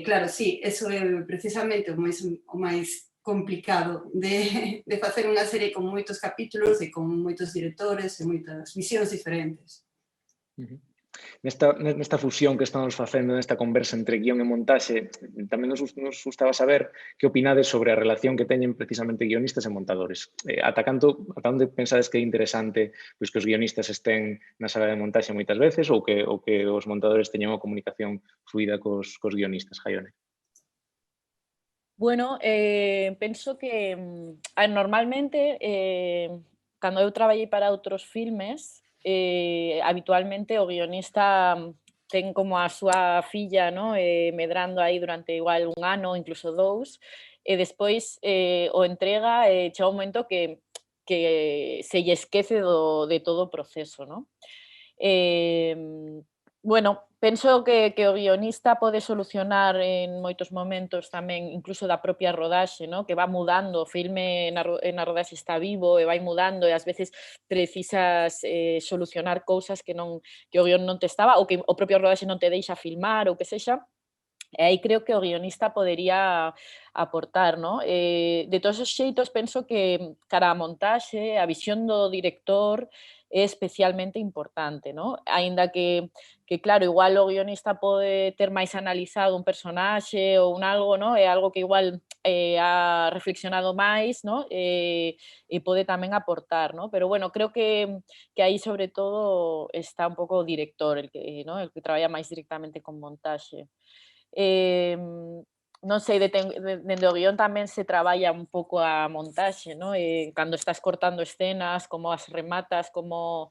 Claro, sí, eso é precisamente o máis complicado de facer unha serie con moitos capítulos e con moitos directores e moitas visións diferentes. Nesta fusión que estamos facendo, nesta conversa entre guión e montaxe, tamén nos gustaba saber que opinades sobre a relación que teñen precisamente guionistas e montadores. Ata onde pensades que é interesante pois, que os guionistas estén na sala de montaxe moitas veces ou que os montadores teñan unha comunicación fluida cos guionistas, Jaione? Bueno, penso que normalmente cando eu traballei para outros filmes, habitualmente o guionista ten como a súa filla, no? Medrando aí durante igual 1 ano, incluso 2, e despois o entrega e chega un momento que se lle esquece de todo o proceso, non? Bueno, penso que o guionista pode solucionar en moitos momentos tamén, incluso da propia rodaxe, no? Que va mudando, o filme na rodaxe está vivo e vai mudando e ás veces precisas solucionar cousas que o guión non te estaba ou que o propio rodaxe non te deixa filmar ou que sexa. E aí creo que o guionista podería aportar, no? De todos os xeitos, penso que cara a montaxe, a visión do director é especialmente importante, no? Aínda que claro, igual o guionista pode ter máis analizado un personaxe ou un algo, no? É algo que igual ha reflexionado máis, no? E pode tamén aportar, no? Pero bueno, creo que aí sobre todo está un pouco o director, el que traballa máis directamente con montaxe. Non sei, dende o guión tamén se traballa un pouco a montaxe, no? Cando estás cortando escenas, como as rematas, como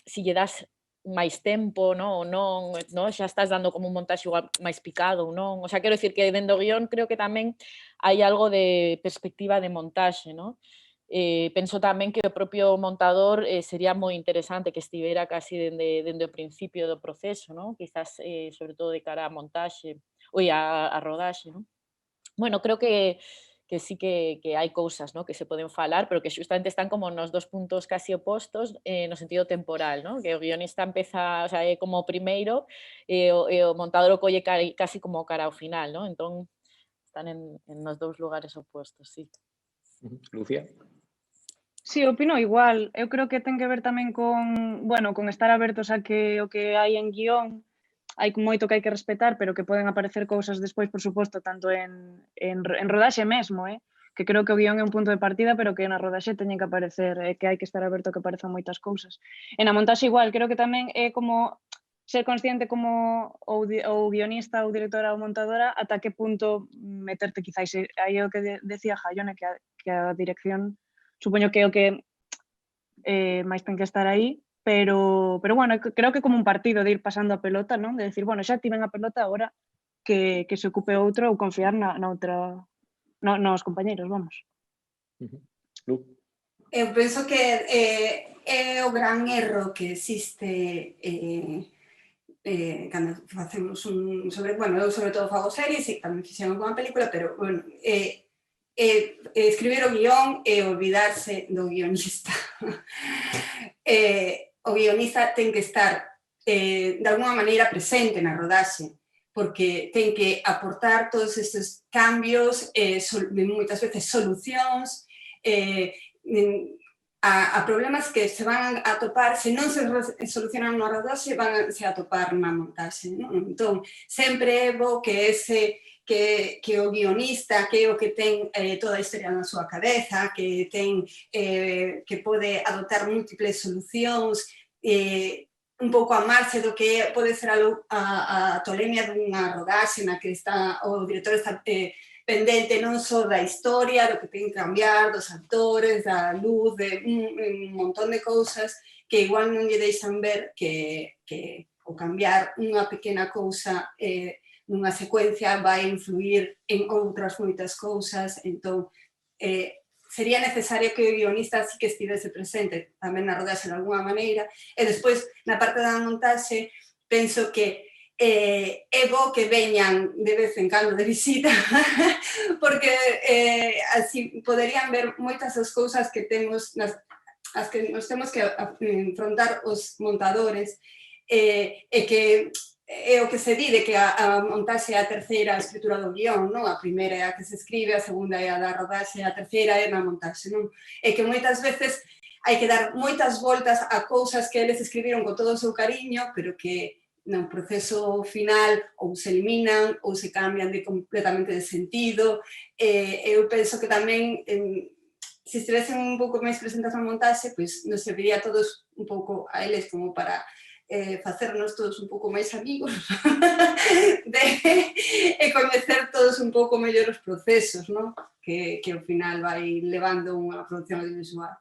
si lle das máis tempo, no? Ou non, no? Xa estás dando como un montaxe igual máis picado ou non. O sea, quero dicir que dende o guión creo que tamén hai algo de perspectiva de montaxe, no? Penso tamén que o propio montador sería moi interesante que estivera casi dende o principio do proceso, no? Quizás, sobre todo de cara a montaxe, a rodaxe, non? Bueno, creo que sí que hai cousas, no? Que se poden falar, pero que xustamente están como nos dos puntos casi opostos no sentido temporal, no? Que o guionista empeza, o sea, é como o primeiro e o montador o colle casi como cara ao final, no? Entón, están en nos dous lugares opostos, sí. Lucía? Sí, opino igual. Eu creo que ten que ver tamén con estar abertos a que o que hai en guión hai moito que hai que respetar, pero que poden aparecer cousas despois, por suposto, tanto en rodaxe mesmo, que creo que o guión é un punto de partida, pero que na rodaxe teñen que aparecer, que hai que estar aberto a que aparezan moitas cousas. E na montaxe igual, creo que tamén é como ser consciente como o guionista, ou directora ou montadora, ata que punto meterte quizáis. Aí é o que decía Jaione, que a dirección supoño que é o que máis ten que estar aí, pero bueno, creo que como un partido de ir pasando a pelota, non? De decir, bueno, xa tiven a pelota, agora que se ocupe outro ou confiar na outra, nos compañeiros, vamos. Lu? Eu penso que é o gran erro que existe cando facemos eu sobre todo fago series e tamén fixen alguna película, pero bueno, escribir o guión e olvidarse do guionista. O guionista ten que estar de alguma maneira presente na rodaxe, porque ten que aportar todos estes cambios, moitas veces solucións, a problemas que se van a topar, se non se solucionan na rodaxe, van a topar na montaxe. Entón, sempre é bo que o guionista, que é o que ten toda a historia na súa cabeza, que pode adoptar múltiples solucións, un pouco a marxe do que pode ser a tolemia dunha rodaxe na que o director está pendente non só da historia, do que ten que cambiar, dos actores, da luz, de un montón de cousas que igual non lle deixan ver que o cambiar unha pequena cousa nunha secuencia vai influir en outras moitas cousas. Entón, sería necesario que o guionista sí que estivese presente tamén na rodaxe de alguma maneira. E despois, na parte da montaxe, penso que é bo que veñan de vez en cando de visita, porque así poderían ver moitas das cousas que temos, as que nos temos que enfrontar os montadores, e que é o que se di de que a montaxe é a terceira escritura do guión, non? A primeira é a que se escribe, a segunda é a da rodaxe, a terceira é na montaxe, non? E que moitas veces hai que dar moitas voltas a cousas que eles escribiron con todo o seu cariño, pero que no proceso final ou se eliminan ou se cambian completamente de sentido. Eu penso que tamén, se estivesen un pouco máis presentes na montaxe, pois nos serviría a todos un pouco a eles como para facernos todos un pouco máis amigos e coñecer todos un pouco mellor os procesos, non? Que ao final vai levando unha produción audiovisual.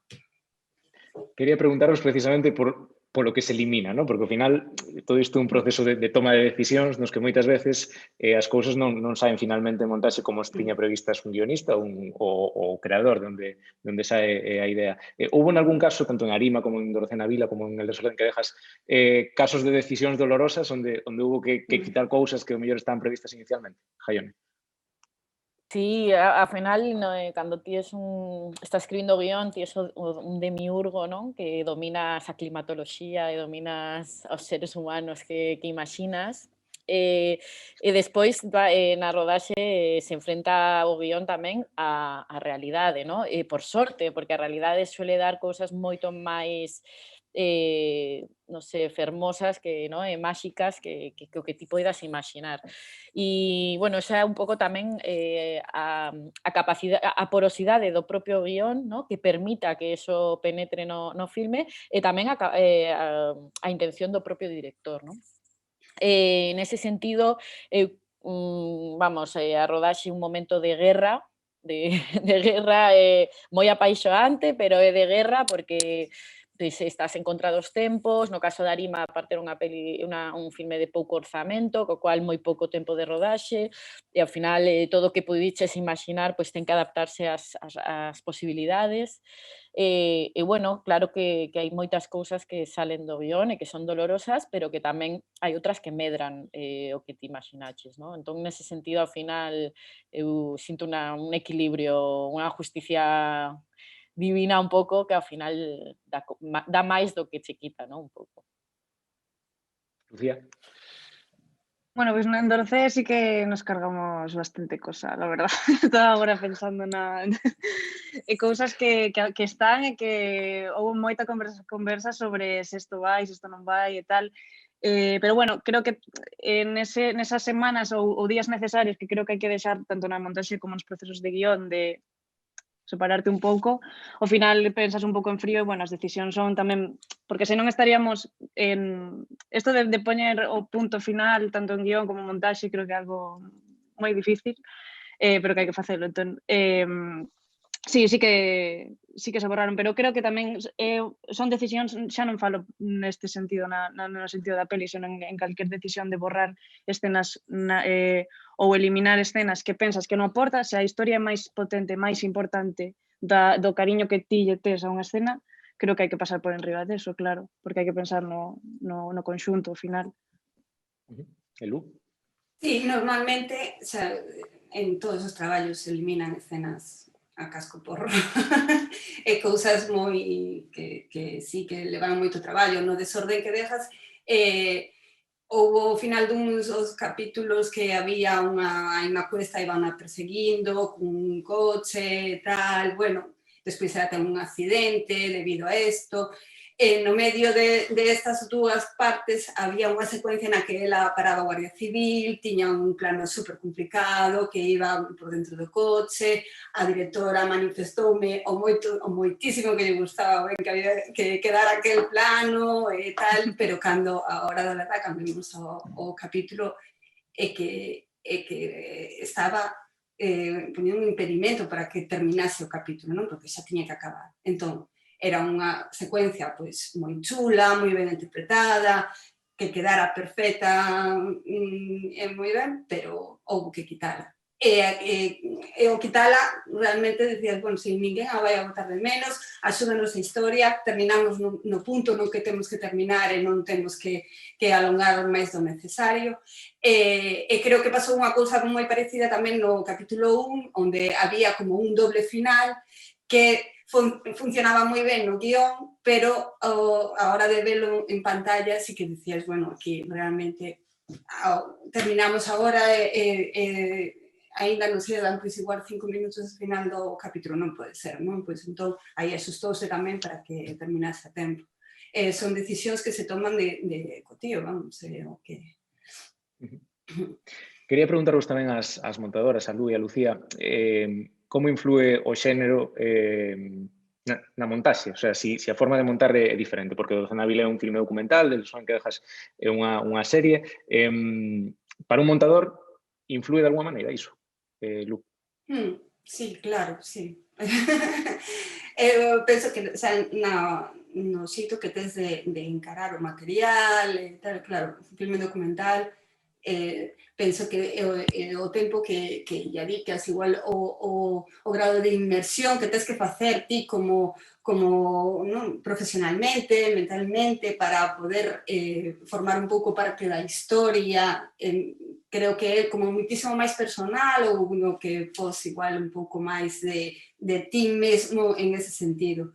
Quería preguntaros precisamente por polo que se elimina, non? Porque ao final todo isto é un proceso de toma de decisións nos que moitas veces as cousas non saen finalmente en montaxe como se tiña previstas un guionista ou o creador de onde sae a idea. Houve en algún caso, tanto en Arima como en Dorocena Vila como en El desorden que dejas, casos de decisións dolorosas onde houve que quitar cousas que ao mellor estaban previstas inicialmente? Jaione. Sí, ao final, cando ti estás escribindo guión, ti un demiurgo, non? Que dominas a climatoloxía e dominas os seres humanos que imaxinas. E despois, na rodaxe, se enfrenta o guión tamén á realidade, non? E por sorte, porque a realidade suele dar cousas moito máis non sei, fermosas e máxicas que o que ti poidas imaxinar. E, bueno, esa é un pouco tamén a capacidade, a porosidade do propio guión, que permita que eso penetre no filme, e tamén a intención do propio director, non? Nese sentido, vamos, a rodaxe un momento de guerra, de guerra moi apaixoante, pero é de guerra porque estás en contra dos tempos. No caso de Arima, aparte era un filme de pouco orzamento, co cual moi pouco tempo de rodaxe, e ao final todo o que pudiches imaxinar pois ten que adaptarse ás posibilidades. E bueno, claro que hai moitas cousas que salen do guión e que son dolorosas, pero que tamén hai outras que medran o que ti imaxinaches, non? Entón, nese sentido, ao final, eu sinto un equilibrio, unha justicia divina un pouco que ao final dá máis do que che quita, non? Un pouco. Lucía. Bueno, pois en Dorcé sí que nos cargamos bastante cosa, la verdad. Estaba agora pensando cousas que están e que houve moita conversa sobre se isto vai, se isto non vai e tal. Pero bueno, creo que nesas semanas ou días necesarios que creo que hai que deixar tanto na montaxe como nos procesos de guión de separarte un pouco, ao final pensas un pouco en frío e, bueno, as decisións son tamén, porque senón estaríamos en isto de poñer o punto final tanto en guión como en montaxe, creo que é algo moi difícil, pero que hai que facelo. Entón, sí que se borraron, pero creo que tamén son decisións, xa non falo neste sentido, no sentido da peli, senón en calquer decisión de borrar escenas ou eliminar escenas que pensas que non aporta. Se a historia é máis potente, máis importante do cariño que ti lle tes a unha escena, creo que hai que pasar por enriba deso, claro, porque hai que pensar no conxunto, ao final. Elu? Sí, normalmente, o sea, en todos os traballos se eliminan escenas a casco porro e cousas moi que sí que levan moito traballo. No desorden que dejas, houve ao final duns os capítulos que había unha cuesta e van a perseguindo cun coche e tal, bueno, despois era ten un accidente debido a isto. No medio de estas dúas partes había unha secuencia na que ela paraba a Guardia Civil, tiña un plano super complicado que iba por dentro do coche, a directora manifestoume o moitísimo que lle gustaba que quedara aquel plano e tal, pero cando a hora da verdad, cando vimos o capítulo, é que estaba poñendo un impedimento para que terminase o capítulo, non? Porque xa tiña que acabar. Entón, era unha secuencia pois moi chula, moi ben interpretada, que quedara perfecta e moi ben, pero houve que quitala. E o quitala realmente decías, bueno, se ninguén a vai a botar de menos, axúdanos a historia, terminamos no punto no que temos que terminar e non temos que alongar máis do necesario. E creo que pasou unha cousa moi parecida tamén no capítulo 1, onde había como un doble final que funcionaba moi ben no guión, pero a hora de verlo en pantalla sí que decías, bueno, aquí realmente terminamos agora e ainda non se dan pois igual 5 minutos ao final do capítulo, non pode ser, non? Pois entón aí asustouse tamén para que terminase a tempo. Son decisións que se toman de cotío, vamos, o que... Quería preguntarvos tamén ás montadoras, a Lu e a Lucía, como influe o xénero na montaxe, o sea, si a forma de montar é diferente, porque Dorocena Vila é un filme documental, El desorden que dejas é unha serie. Para un montador, influe de alguma maneira iso, Lu? Sí, claro, sí. eu penso que no xeito que tes de encarar o material, tal, claro, un filme documental, penso que o tempo que lle dedicas, igual o grado de inmersión que tes que facer ti como non, profesionalmente, mentalmente, para poder formar un pouco parte da historia, creo que é como muitísimo máis personal ou no que fos igual un pouco máis de ti mesmo en ese sentido.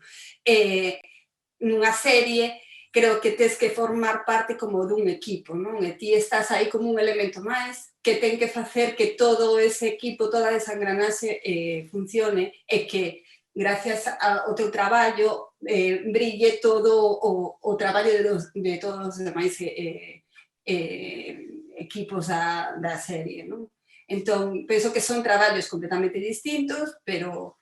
Nunha serie, creo que tes que formar parte como dun equipo, non? E ti estás aí como un elemento máis que ten que facer que todo ese equipo, toda esa engranaxe funcione e que gracias ao teu traballo brille todo o traballo de todos os demais equipos da serie, non? Entón, penso que son traballos completamente distintos, pero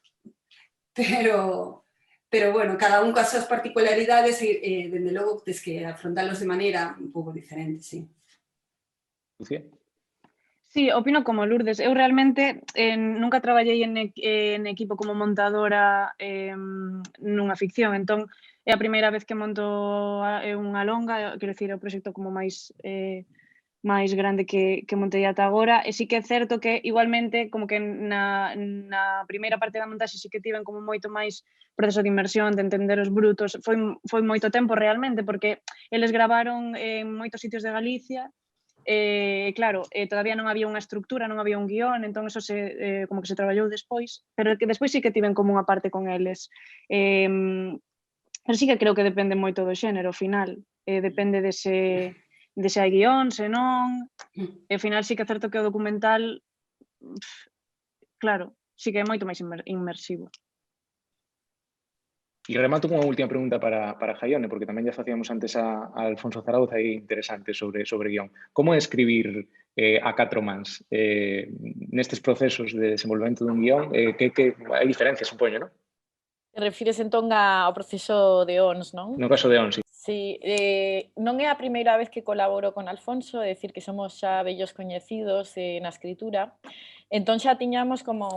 bueno, cada un coas súas particularidades e, dende logo, tes que afrontalos de maneira un pouco diferente, sí. Lucía? Sí, opino como Lourdes. Eu realmente nunca traballei en equipo como montadora nunha ficción, entón é a primeira vez que monto unha longa, quero dicir, é o proxecto como máis grande que montei ata agora, e sí que é certo que igualmente como que na primeira parte da montaxe sí que tiven como moito máis proceso de inmersión, de entender os brutos, foi moito tempo realmente, porque eles gravaron en moitos sitios de Galicia, claro, todavía non había unha estructura, non había un guión, entón eso como que se traballou despois, pero que despois sí que tiven como unha parte con eles. Pero sí que creo que depende moito do xénero, ao final, depende de se hai guión, se non, e ao final sí que é certo que o documental, claro, sí que é moito máis inmersivo. E remato con unha última pregunta para Jaione, porque tamén ya facíamos antes a Alfonso Zaragoza aí interesante sobre guión. Como é escribir a 4 mans nestes procesos de desenvolvemento dun guión? Que hai diferencias, supoño, non? Te refires entón ao proceso de ONS, non? No caso de ONS, sí. Sí, non é a primeira vez que colaboro con Alfonso, é dicir que somos xa vellos coñecidos na escritura, entón xa tiñamos como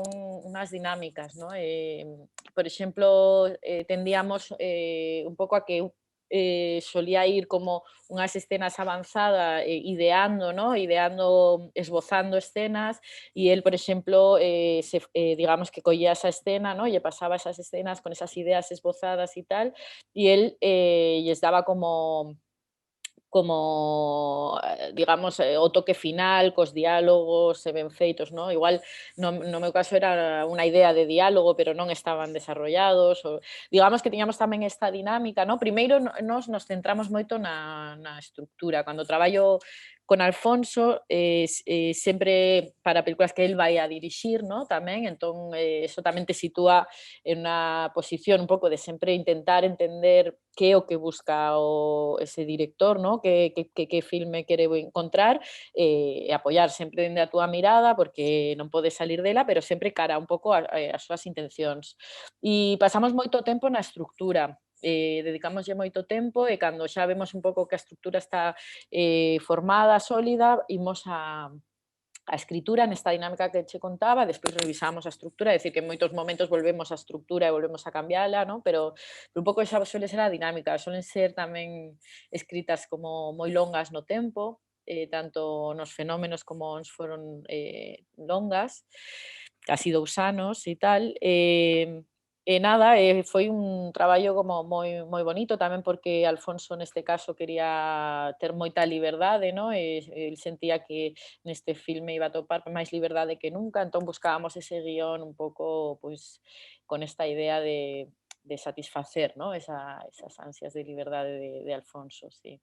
unhas dinámicas, non? Por exemplo, tendíamos un pouco a que solía ir como unhas escenas avanzadas ideando, ¿no? Esbozando escenas, e el, por exemplo, digamos que collía esa escena, ¿no? Lle pasaba esas escenas con esas ideas esbozadas e tal, e el lles daba como digamos, o toque final, cos diálogos ben feitos, ¿no? Igual no meu caso era unha idea de diálogo, pero non estaban desarrollados, digamos que tiñamos tamén esta dinámica, ¿no? Primeiro nos centramos moito na estructura, cando traballo con Alfonso, sempre para películas que el vai a dirixir, ¿no? Tamén, entón, eso tamén te sitúa en unha posición un pouco de sempre intentar entender que é o que busca ese director, ¿no? Que filme quere encontrar, e apoiar sempre dende a túa mirada, porque non podes salir dela, pero sempre cara un pouco as súas intencións. E pasamos moito tempo na estructura, dedicámoslle moito tempo, e cando xa vemos un pouco que a estructura está formada, sólida, imos a escritura nesta dinámica que che contaba, despois revisamos a estructura, é dicir, que en moitos momentos volvemos á estructura e volvemos a cambiala, ¿no? Pero un pouco esa suele ser a dinámica, suelen ser tamén escritas como moi longas no tempo, tanto nos fenómenos como nos foron longas, casi 2 anos e tal, e nada, foi un traballo como moi bonito tamén, porque Alfonso neste caso quería ter moita liberdade, ¿no? E el sentía que neste filme iba a topar máis liberdade que nunca, entón buscábamos ese guión un pouco pois con esta idea de satisfacer, ¿no? Esas ansias de liberdade de Alfonso, sí.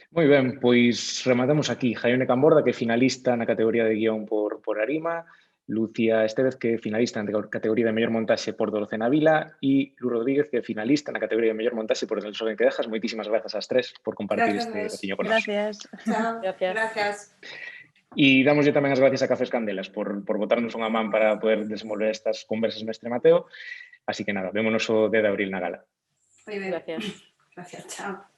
Moi ben, pois rematamos aquí. Jaione Camborda, que é finalista na categoría de guión por Arima, Lucía Estevez, que é finalista na categoría de mellor montaxe por Dorocena Vila, e Lu Rodríguez, que é finalista na categoría de mellor montaxe por El Sol en que dejas. Moitísimas grazas ás tres por compartir este ratiño con nós. Gracias. Chao, gracias. E damoslle tamén as gracias a Cafés Candelas por botarnos unha man para poder desenvolver estas conversas Mestre Mateo. Así que nada, vémonos o 10 de abril na gala. Moi ben. Gracias. Gracias, chao.